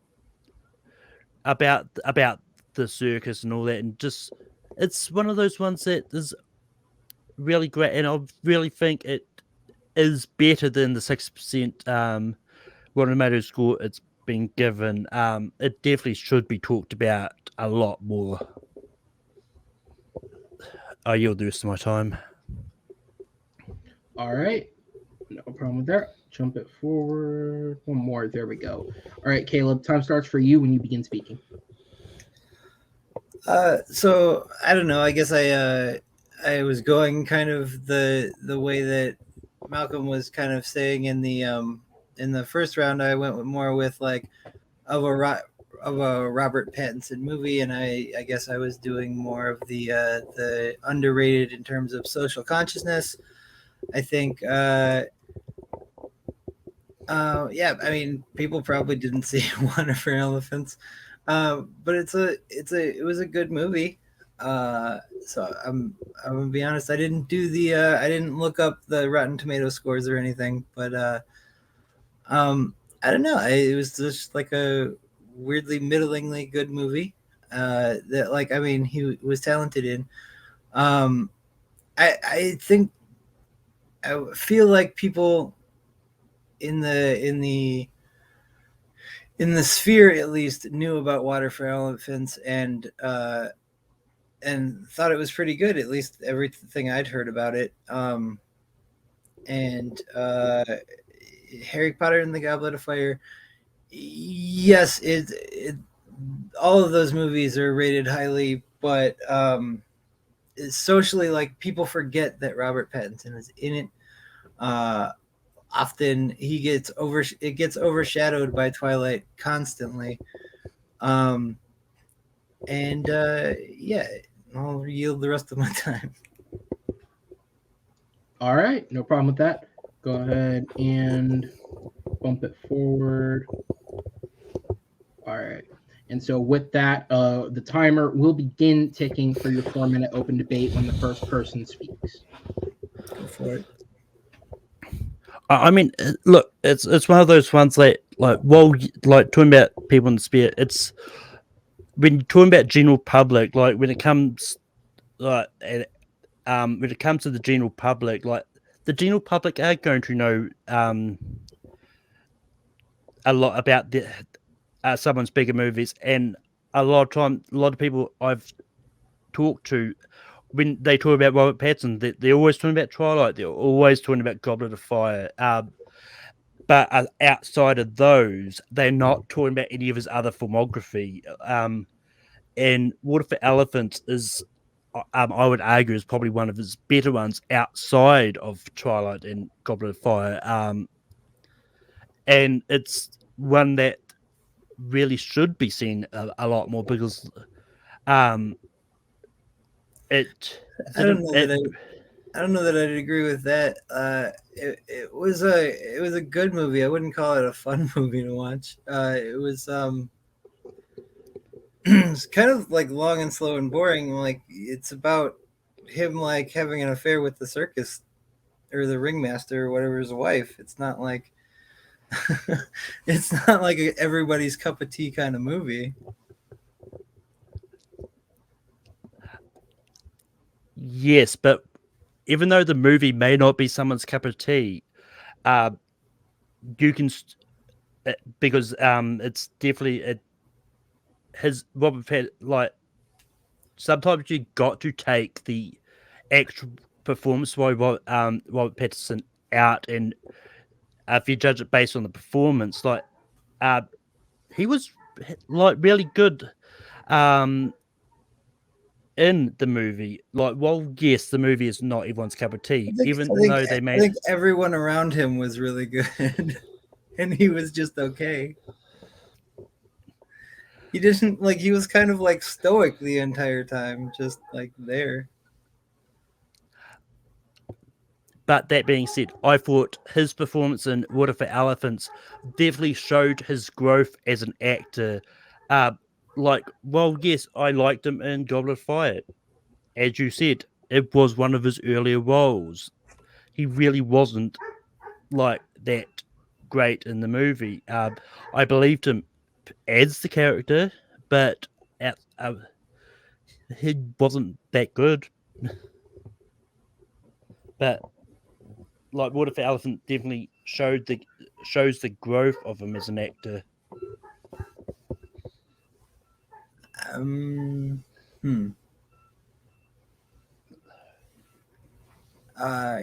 the circus and all that, and just it's one of those ones that is really great, and I really think it is better than the 6% Rotten Tomatoes score it's been given. It definitely should be talked about a lot more. I yield the rest of my time. All right. No problem with that. Jump it forward. One more. There we go. All right, Caleb, time starts for you when you begin speaking. So I don't know. I guess I was going kind of the way that Malcolm was kind of saying in the first round. I went more with like of a Robert Pattinson movie, and I guess I was doing more of the underrated in terms of social consciousness. I think yeah, I mean, people probably didn't see Water for Elephants, but it was a good movie. So I'm gonna be honest, I didn't do I didn't look up the Rotten Tomato scores or anything, but I don't know. It was just like a weirdly middlingly good movie. That, like, I mean, he was talented in. I think I feel like people in the sphere at least knew about Water for Elephants and thought it was pretty good, at least everything I'd heard about it. And Harry Potter and the Goblet of Fire, yes, all of those movies are rated highly, but socially, like, people forget that Robert Pattinson is in it. Often it gets overshadowed by Twilight constantly. And yeah, I'll yield the rest of my time. All right, no problem with that. Go ahead and bump it forward. All right. And so with that, the timer will begin ticking for your 4-minute open debate when the first person speaks. Go for it. I mean, look, it's one of those ones that, like, well, like talking about people in the sphere, it's when you're talking about general public, like when it comes to the general public, like the general public are going to know a lot about someone's bigger movies, and a lot of people I've talked to, when they talk about Robert Pattinson, they're always talking about Twilight. They're always talking about Goblet of Fire. But outside of those, they're not talking about any of his other filmography. And Water for Elephants is, I would argue, is probably one of his better ones outside of Twilight and Goblet of Fire. And it's one that really should be seen a lot more, because it. I don't know that I'd agree with that. It was a good movie. I wouldn't call it a fun movie to watch. It was it's kind of like long and slow and boring. Like, it's about him like having an affair with the circus or the ringmaster or whatever's wife. It's not like it's not like everybody's cup of tea kind of movie. Yes, but even though the movie may not be someone's cup of tea, you can because it's definitely his Robert Pattinson. Like, sometimes you got to take the actual performance by Robert Pattinson out, and if you judge it based on the performance, like he was like really good in the movie. Like, well, yes, the movie is not everyone's cup of tea, I think everyone around him was really good, and he was just okay. He didn't like. He was kind of like stoic the entire time, just like there. But that being said, I thought his performance in Water for Elephants definitely showed his growth as an actor. Like, well, yes, I liked him in Goblet of Fire. As you said, it was one of his earlier roles. He really wasn't like that great in the movie. I believed him as the character, but he wasn't that good. But like, Water for Elephant definitely shows the growth of him as an actor.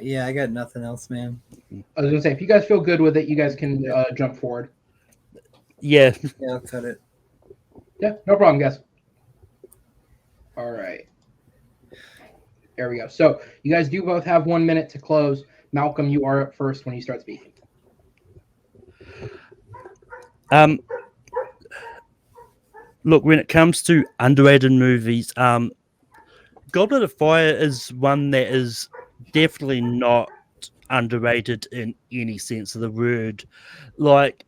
Yeah, I got nothing else, man. I was gonna say, if you guys feel good with it, you guys can jump forward. Yeah. Yeah, I'll cut it. Yeah, no problem, guys. All right. There we go. So you guys do both have 1 minute to close. Malcolm, you are up first when you start speaking. Look, when it comes to underrated movies, Goblet of Fire is one that is definitely not underrated in any sense of the word. Like,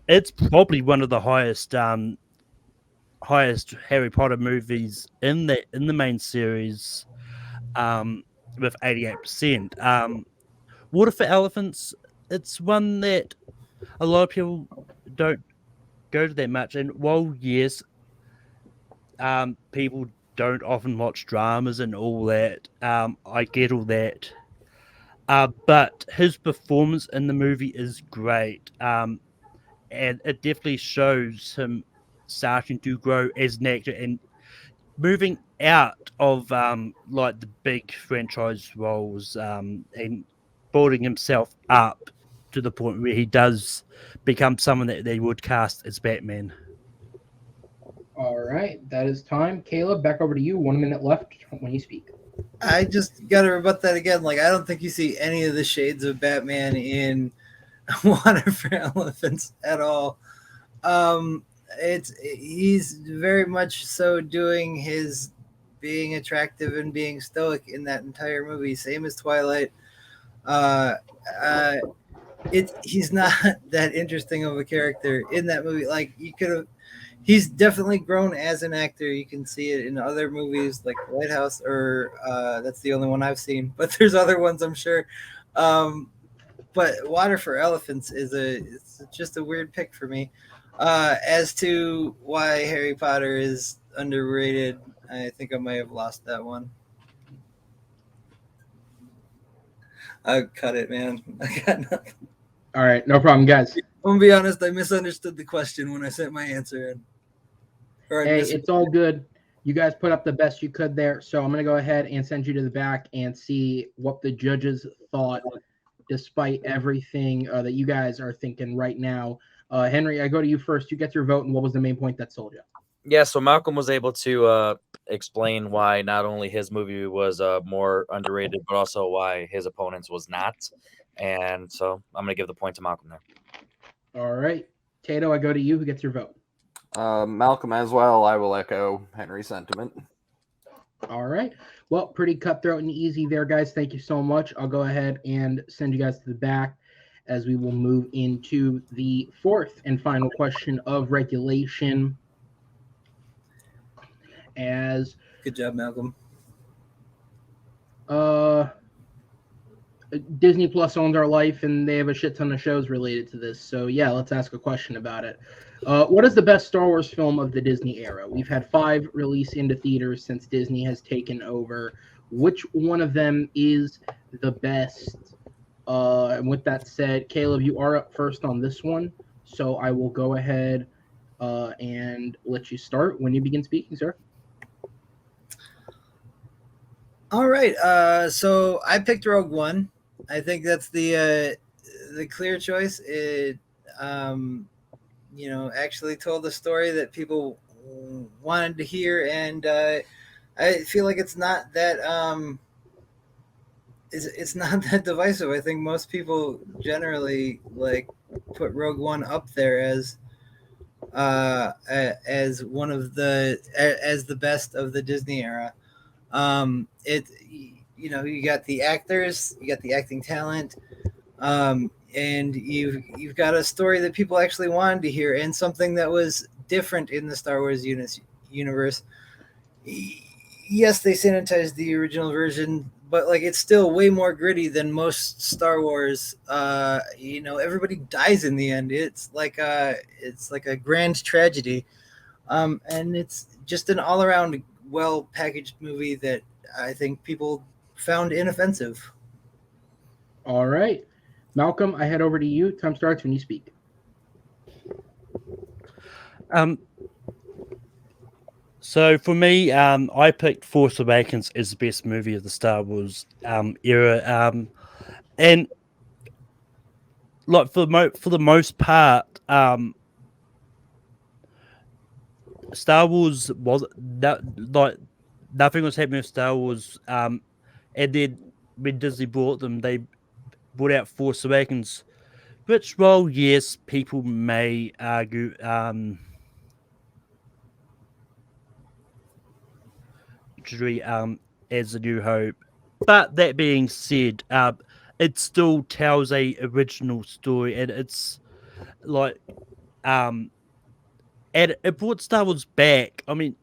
it's probably one of the highest Harry Potter movies in the main series, with 88%. Water for Elephants, it's one that a lot of people don't go to that much. And while, yes, people don't often watch dramas and all that, I get all that. But his performance in the movie is great. And it definitely shows him starting to grow as an actor and moving out of like the big franchise roles, and building himself up to the point where he does become someone that they would cast as Batman. All right, that is time. Caleb, back over to you. 1 minute left when you speak. I just got to rebut that again. Like, I don't think you see any of the shades of Batman in Water for Elephants at all. He's very much so doing his being attractive and being stoic in that entire movie. Same as Twilight. He's not that interesting of a character in that movie. Like, he's definitely grown as an actor. You can see it in other movies like Lighthouse, or that's the only one I've seen, but there's other ones, I'm sure. But Water for Elephants it's just a weird pick for me. As to why Harry Potter is underrated, I think I might have lost that one. I cut it, man. I got nothing. All right, no problem, guys. I'm gonna be honest, I misunderstood the question when I sent my answer in. Hey, it's all good. You guys put up the best you could there. So I'm going to go ahead and send you to the back and see what the judges thought, despite everything that you guys are thinking right now. Henry, I go to you first. You get your vote, and what was the main point that sold you? Yeah, so Malcolm was able to explain why not only his movie was more underrated, but also why his opponent's was not. And so I'm going to give the point to Malcolm there. All right. Tato, I go to you. Who gets your vote? Malcolm as well. I will echo Henry's sentiment. All right. Well, pretty cutthroat and easy there, guys. Thank you so much. I'll go ahead and send you guys to the back as we will move into the fourth and final question of regulation. As Good job, Malcolm. Disney Plus owns our life, and they have a shit ton of shows related to this. So yeah, let's ask a question about it. What is the best Star Wars film of the Disney era? We've had 5 release into theaters since Disney has taken over. Which one of them is the best? And with that said, Caleb, you are up first on this one, so I will go ahead and let you start when you begin speaking, sir. All right. So I picked Rogue One. I think that's the clear choice. It actually told a story that people wanted to hear, and I feel like it's not that it's not that divisive. I think most people generally like put Rogue One up there as one of the best of the Disney era. You got the actors, you got the acting talent, and you've got a story that people actually wanted to hear, and something that was different in the Star Wars universe. Yes, they sanitized the original version, but like it's still way more gritty than most Star Wars. Everybody dies in the end. It's like a grand tragedy, and it's just an all around well packaged movie that I think people found inoffensive. All right. Malcolm, I head over to you. Time starts when you speak. So for me, I picked Force Awakens as the best movie of the Star Wars era, and like for the most part, Star Wars was that like nothing was happening with Star Wars, and then when Disney bought them, they brought out Force Awakens, which, well, yes, people may argue, as A New Hope, but that being said, it still tells a original story, and it's like, and it brought Star Wars back. I mean,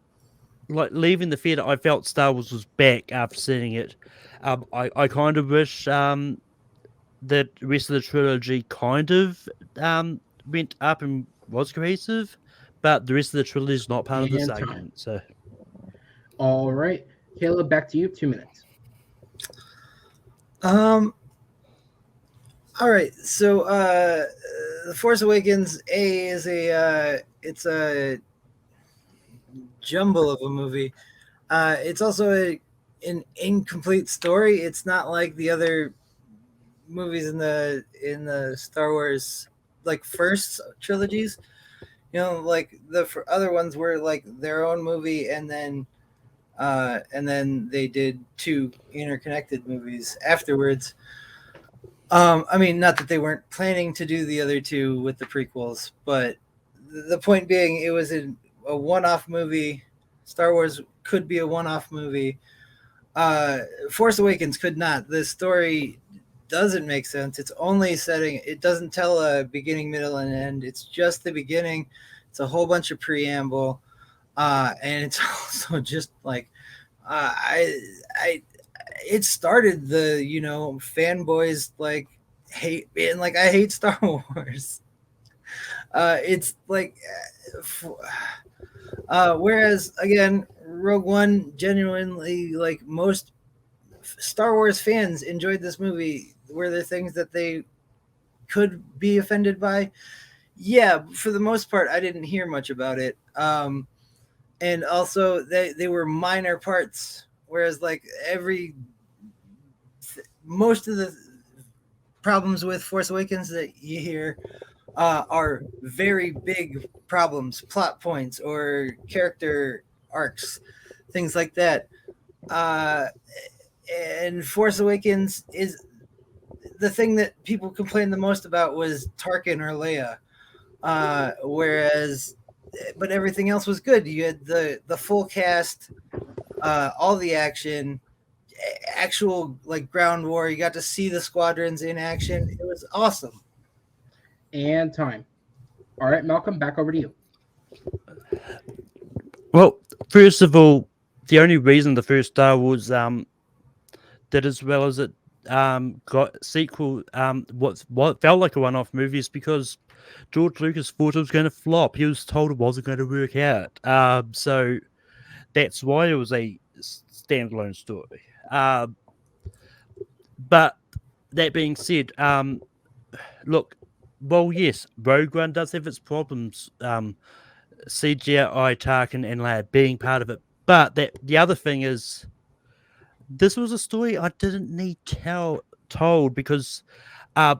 like leaving the theater, I felt Star Wars was back after seeing it. I kind of wish that the rest of the trilogy kind of went up and was cohesive, but the rest of the trilogy is not part of this And time. argument. So, All right. Caleb, back to you. 2 minutes. All right. So The Force Awakens is it's a jumble of a movie. It's also an incomplete story. It's not like the other movies in the Star Wars like first trilogies. Like the other ones were like their own movie, and then they did 2 interconnected movies afterwards. I mean, not that they weren't planning to do the other 2 with the prequels, but the point being, it was a one-off movie. Star Wars could be a one-off movie. Force Awakens could not. The story doesn't make sense. It's only it doesn't tell a beginning, middle, and end. It's just the beginning. It's a whole bunch of preamble. And it's also just like, it started the, fanboys like hate being like, I hate Star Wars. It's like, whereas again, Rogue One genuinely, like most Star Wars fans enjoyed this movie. Were there things that they could be offended by. Yeah, for the most part, I didn't hear much about it. And also they were minor parts, whereas like most of the problems with Force Awakens that you hear are very big problems, plot points, or character arcs, things like that. And Force Awakens is the thing that people complained the most about was Tarkin or Leia, but everything else was good. You had the full cast, all the action, actual like ground war. You got to see the squadrons in action. It was awesome. And time. All right, Malcolm, back over to you. Well, first of all, the only reason the first Star Wars did as well as it got sequel, what felt like a one-off movie is because George Lucas thought it was going to flop. He was told it wasn't going to work out. So that's why it was a standalone story. But that being said, look, well, yes, Rogue One does have its problems. CGI, Tarkin, and Leia being part of it. But the other thing is, this was a story I didn't need told because I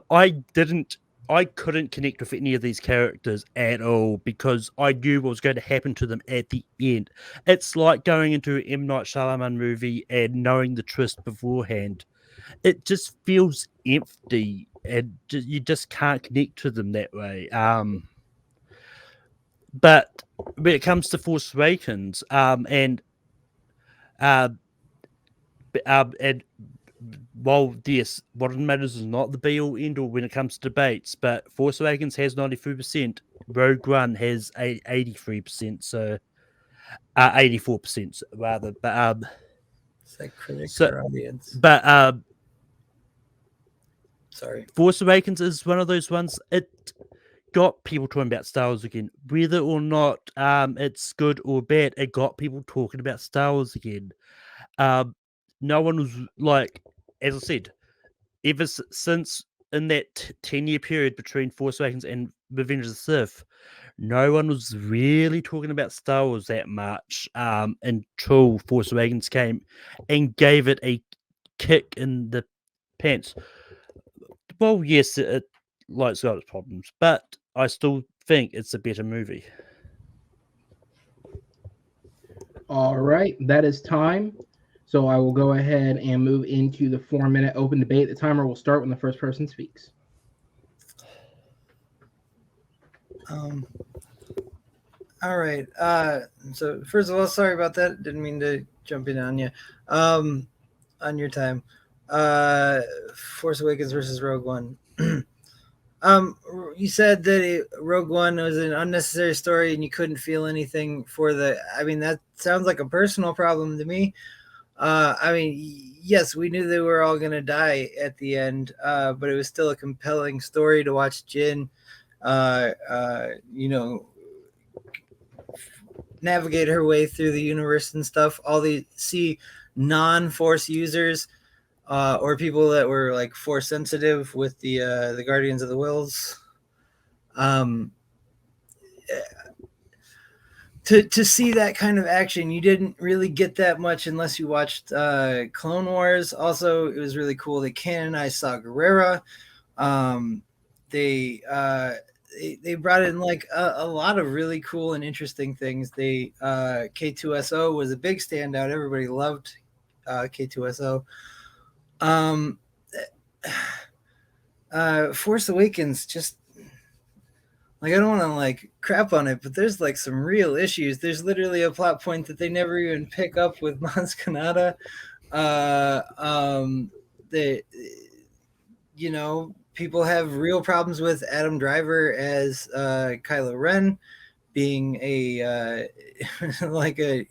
couldn't connect with any of these characters at all because I knew what was going to happen to them at the end. It's like going into an M. Night Shyamalan movie and knowing the twist beforehand. It just feels empty and you just can't connect to them that way. But when it comes to Force Awakens, and while yes, what matters is not the be all end all when it comes to debates, but Force Awakens has 93%, Rogue One has 83%, so 84% rather. But It's like critics so- or audience. but Sorry. Force Awakens is one of those ones. It got people talking about Star Wars again, whether or not it's good or bad. It got people talking about Star Wars again. No one was like, as I said, ever since in that 10-year period between Force Awakens and Revenge of the Sith, no one was really talking about Star Wars that much until Force Awakens came and gave it a kick in the pants. Well, yes, it's got its problems, but I still think it's a better movie. All right, that is time. So I will go ahead and move into the 4-minute open debate. The timer will start when the first person speaks. All right. So first of all, sorry about that. Didn't mean to jump in on you. On your time. Force Awakens versus Rogue One. You said that Rogue One was an unnecessary story and you couldn't feel anything for that sounds like a personal problem to me. Yes, we knew they were all going to die at the end, but it was still a compelling story to watch Jyn, navigate her way through the universe and stuff. See non-Force users or people that were like Force sensitive with the Guardians of the Wills. To see that kind of action, you didn't really get that much unless you watched Clone Wars. Also, it was really cool. They canonized Saw Gerrera. They brought in like a lot of really cool and interesting things. K2SO was a big standout. Everybody loved K2SO. Force Awakens just like, I don't want to like crap on it, but there's like some real issues. There's literally a plot point that they never even pick up with Maz Kanata. People have real problems with Adam Driver as Kylo Ren being a like a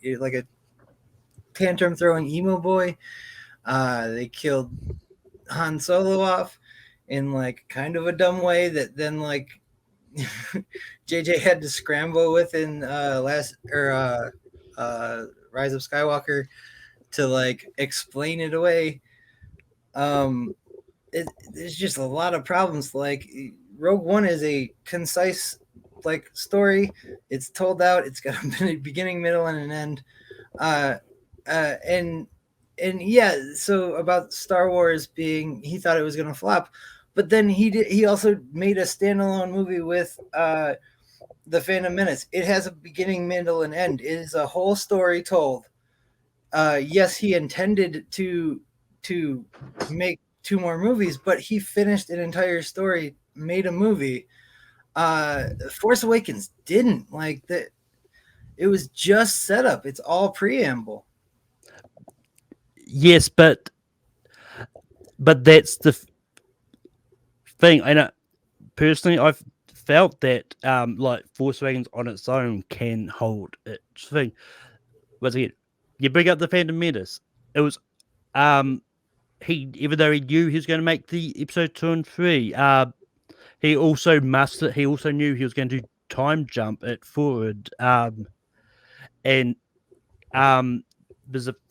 tantrum throwing emo boy. They killed Han Solo off in like kind of a dumb way that then like JJ had to scramble with in Rise of Skywalker to like explain it away. there's just a lot of problems. Like Rogue One is a concise like story. It's told out. It's got a beginning, middle, and an end. And yeah, so about Star Wars being, he thought it was going to flop, but then he also made a standalone movie with the Phantom Menace. It has a beginning, middle, and end. It is a whole story told. Yes, he intended to make 2 more movies, but he finished an entire story, made a movie. Force Awakens didn't like that. It was just setup. It's all preamble. Yes, but that's the thing. And personally, I've felt that like Force Awakens on its own can hold its thing. Once again, you bring up the Phantom Menace. It was he, even though he knew he was going to make the episode 2 and 3, he also knew he was going to time jump it forward. And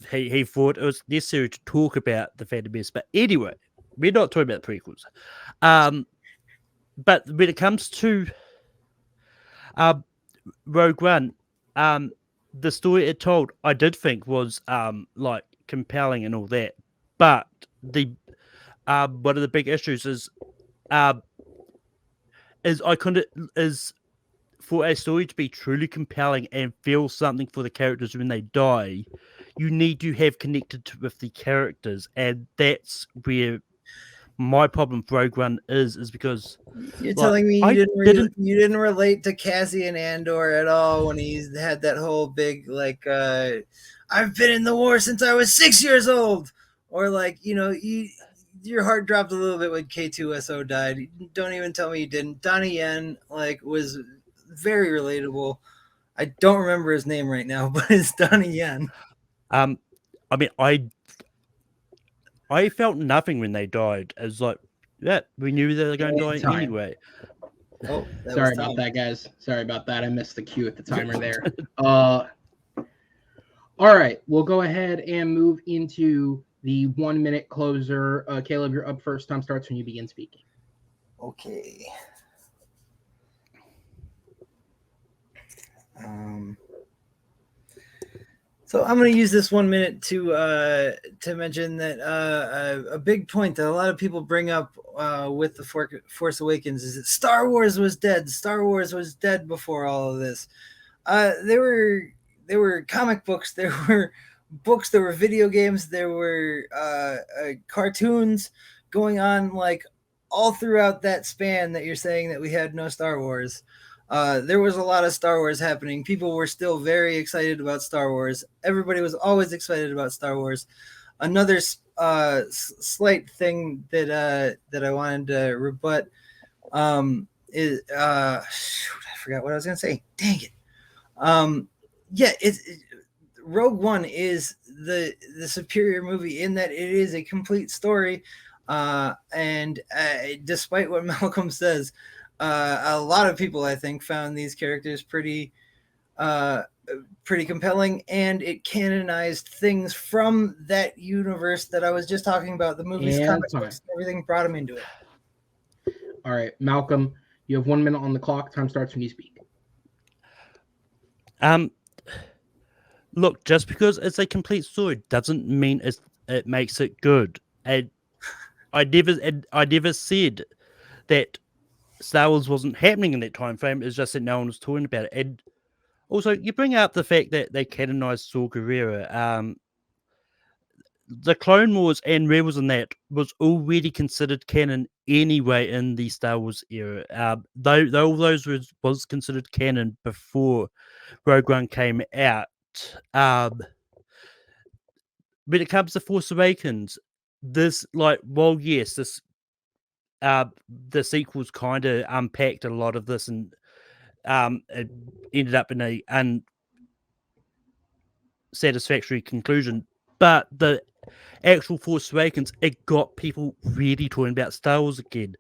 he thought it was necessary to talk about the Phantom Menace. But anyway, we're not talking about the prequels. But when it comes to Rogue One, the story it told, I did think was like compelling and all that. But the one of the big issues is for a story to be truly compelling and feel something for the characters when they die, you need to have connected with the characters, and that's where my problem with Rogue One is because you're telling me you didn't relate to Cassian Andor at all when he had that whole big like I've been in the war since I was 6 years old, or like your heart dropped a little bit when K2SO died. Don't even tell me you didn't. Donnie Yen like was very relatable. I don't remember his name right now, but it's Donnie Yen. I mean, I felt nothing when they died. As like, yeah, we knew they were going to die anyway. Oh, sorry about that, guys. Sorry about that. I missed the cue at the timer there. All right, we'll go ahead and move into the 1 minute closer. Caleb, you're up first. Time starts when you begin speaking. Okay. So I'm going to use this 1 minute to mention that a big point that a lot of people bring up with the Force Awakens is that Star Wars was dead. Star Wars was dead before all of this. There were comic books, there were books, there were video games, there were cartoons going on like all throughout that span that you're saying that we had no Star Wars. There was a lot of Star Wars happening. People were still very excited about Star Wars. Everybody was always excited about Star Wars. Another slight thing that I wanted to rebut is shoot, I forgot what I was going to say. Dang it. Yeah, Rogue One is the superior movie in that it is a complete story. And despite what Malcolm says, a lot of people, I think, found these characters pretty compelling, and it canonized things from that universe that I was just talking about. The movies, comics, books, everything brought them into it. All right, Malcolm, you have 1 minute on the clock. Time starts when you speak. Look, just because it's a complete story doesn't mean it makes it good. And I never said that Star Wars wasn't happening in that time frame. It's just that no one was talking about it. And also, you bring up the fact that they canonized Saw Gerrera. The Clone Wars and Rebels and that was already considered canon anyway in the Star Wars era. Though all those was considered canon before Rogue One came out. When it comes to Force Awakens, this the sequels kind of unpacked a lot of this, and it ended up in a unsatisfactory conclusion. But the actual Force Awakens, it got people really talking about Star Wars again.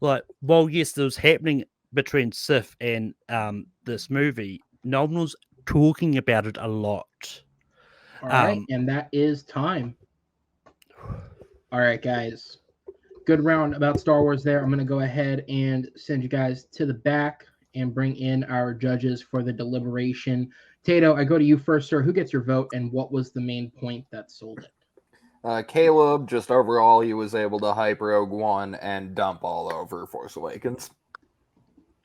Like, while yes, there was happening between Sith and this movie, no one was talking about it a lot. All right, and that is time. All right, guys. good round about Star Wars there. I'm going to go ahead and send you guys to the back and bring in our judges for the deliberation. Tato, I go to you first, sir. Who gets your vote, and what was the main point that sold it? Caleb, just overall, he was able to hype Rogue One and dump all over Force Awakens.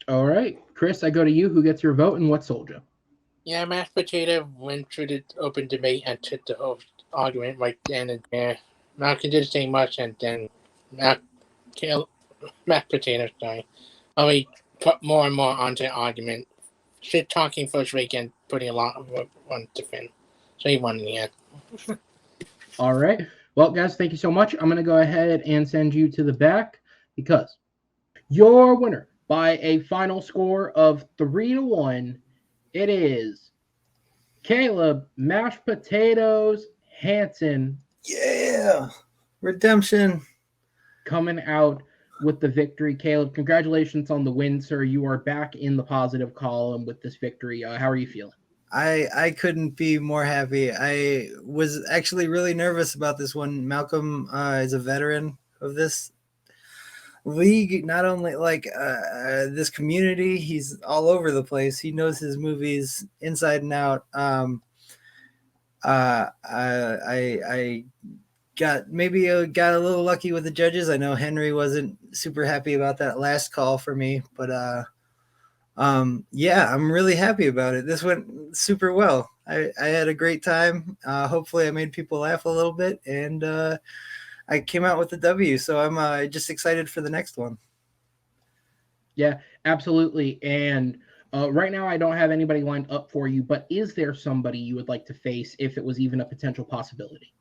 All right. Chris, I go to you. Who gets your vote, and what sold you? Yeah, mashed potato went through the open debate and took the whole argument right then and there. Malcolm didn't say much, and then mashed potato, only put more and more onto the argument. Shit talking first weekend, putting a lot of one to fin. So he won in the end. All right. Well, guys, thank you so much. I'm going to go ahead and send you to the back because your winner by a final score of 3-1, it is Caleb Mashed Potatoes Hansen. Yeah. Redemption. Coming out with the victory. Caleb, congratulations on the win, sir. You are back in the positive column with this victory. How are you feeling? I couldn't be more happy. I was actually really nervous about this one. Malcolm is a veteran of this league, not only like this community. He's all over the place. He knows his movies inside and out. I got a little lucky with the judges. I know Henry wasn't super happy about that last call for me, but yeah, I'm really happy about it. This went super well. I had a great time. Hopefully I made people laugh a little bit, and I came out with the W, so I'm just excited for the next one. Yeah, absolutely. And right now I don't have anybody lined up for you, but is there somebody you would like to face if it was even a potential possibility?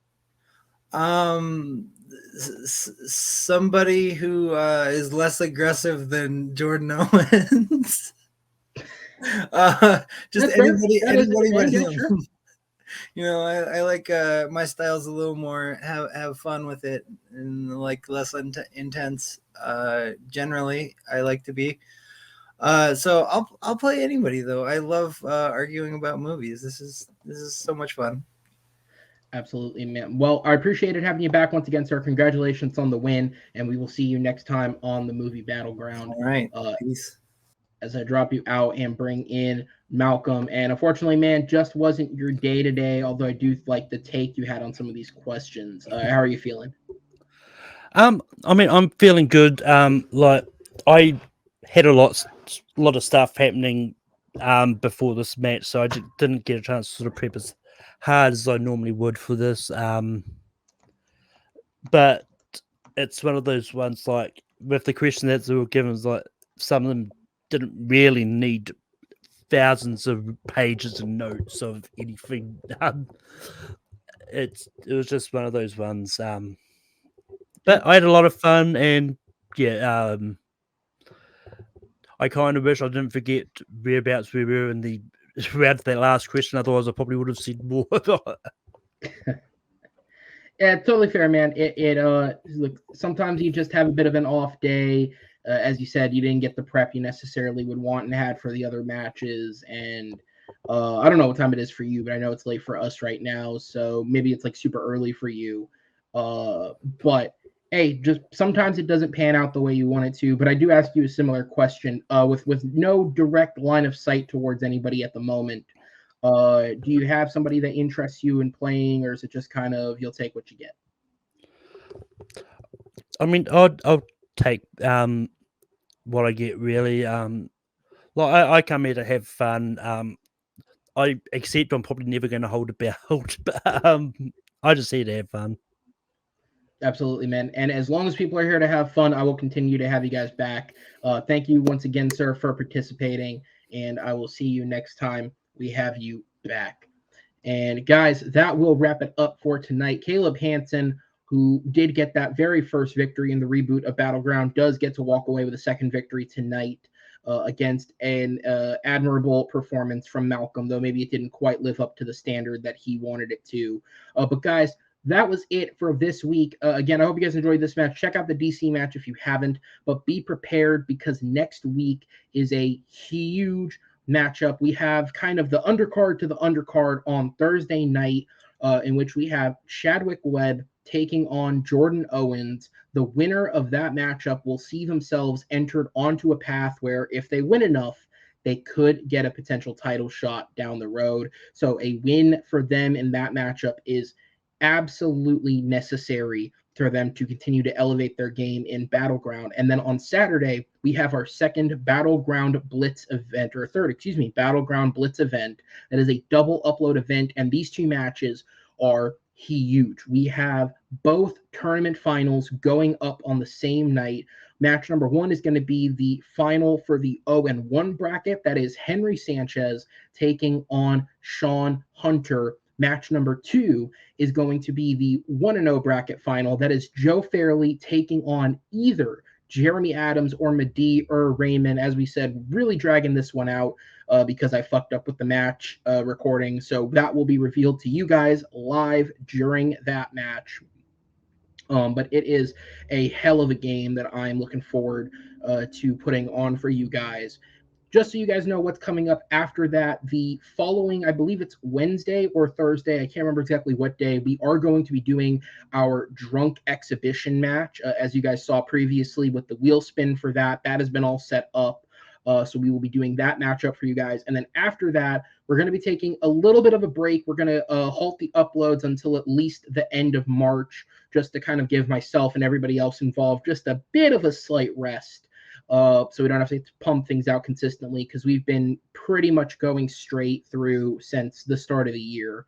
Somebody who is less aggressive than Jordan Owens. Just anybody but him. Sure. You know, I like my style's a little more have fun with it and like less intense. Generally, I like to be. So I'll play anybody though. I love arguing about movies. This is so much fun. Absolutely, man. Well, I appreciated having you back once again, sir. Congratulations on the win, and we will see you next time on the Movie Battleground. All right. Peace. As I drop you out and bring in Malcolm. And unfortunately, man, just wasn't your day today, although I do like the take you had on some of these questions. How are you feeling? I mean, I'm feeling good. Like I had a lot of stuff happening before this match, so I didn't get a chance to sort of prep as hard as I normally would for this. But it's one of those ones like with the questions that were given, like some of them didn't really need thousands of pages and notes of anything. It was just one of those ones. But I had a lot of fun, and yeah, I kind of wish I didn't forget whereabouts we were in the round that last question. Otherwise, I probably would have said more. Yeah, totally fair, man. Look, sometimes you just have a bit of an off day. As you said, you didn't get the prep you necessarily would want and had for the other matches. And I don't know what time it is for you, but I know it's late for us right now. So maybe it's like super early for you. But hey, just sometimes it doesn't pan out the way you want it to. But I do ask you a similar question with no direct line of sight towards anybody at the moment. Do you have somebody that interests you in playing, or is it just kind of you'll take what you get? I mean, I'll take what I get really. Like I come here to have fun. I accept I'm probably never going to hold a belt, but I just here to have fun. Absolutely, man. And as long as people are here to have fun, I will continue to have you guys back. Thank you once again, sir, for participating, and I will see you next time we have you back. And guys, that will wrap it up for tonight. Caleb Hansen, who did get that very first victory in the reboot of Battleground, does get to walk away with a second victory tonight against an admirable performance from Malcolm, though maybe it didn't quite live up to the standard that he wanted it to. But guys, that was it for this week. Again, I hope you guys enjoyed this match. Check out the DC match if you haven't, but be prepared because next week is a huge matchup. We have kind of the undercard to the undercard on Thursday night, in which we have Chadwick Webb taking on Jordan Owens. The winner of that matchup will see themselves entered onto a path where if they win enough, they could get a potential title shot down the road. So a win for them in that matchup is absolutely necessary for them to continue to elevate their game in Battleground. And then on Saturday, we have our second Battleground Blitz event, or third, Battleground Blitz event. That is a double upload event, and these two matches are huge. We have both tournament finals going up on the same night. Match number one is going to be the final for the 0-1 bracket. That is Henry Sanchez taking on Sean Hunter. Match number two is going to be the 1-0 bracket final. That is Joe Fairley taking on either Jeremy Adams or Mehdi Raymond. As we said, really dragging this one out because I fucked up with the match recording. So that will be revealed to you guys live during that match. But it is a hell of a game that I'm looking forward to putting on for you guys. Just so you guys know what's coming up after that, the following, I believe it's Wednesday or Thursday, I can't remember exactly what day, we are going to be doing our drunk exhibition match. As you guys saw previously with the wheel spin for that, that has been all set up. So we will be doing that matchup for you guys. And then after that, we're going to be taking a little bit of a break. We're going to halt the uploads until at least the end of March, just to kind of give myself and everybody else involved just a bit of a slight rest. So we don't have to pump things out consistently because we've been pretty much going straight through since the start of the year.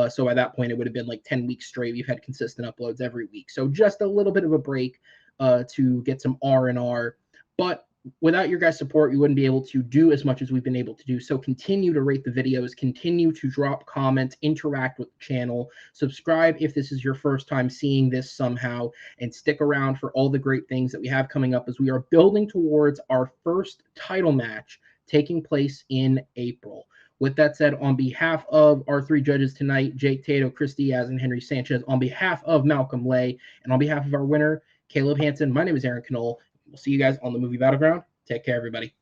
So at that point, it would have been like 10 weeks straight. We've had consistent uploads every week. So just a little bit of a break to get some R&R. But without your guys' support, we wouldn't be able to do as much as we've been able to do. So continue to rate the videos, continue to drop comments, interact with the channel, subscribe if this is your first time seeing this somehow, and stick around for all the great things that we have coming up as we are building towards our first title match taking place in April. With that said, on behalf of our three judges tonight, Jake Tato, Chris Diaz, and Henry Sanchez, on behalf of Malcolm Lay, and on behalf of our winner, Caleb Hansen, my name is Aaron Knoll. We'll see you guys on the Movie Battleground. Take care, everybody.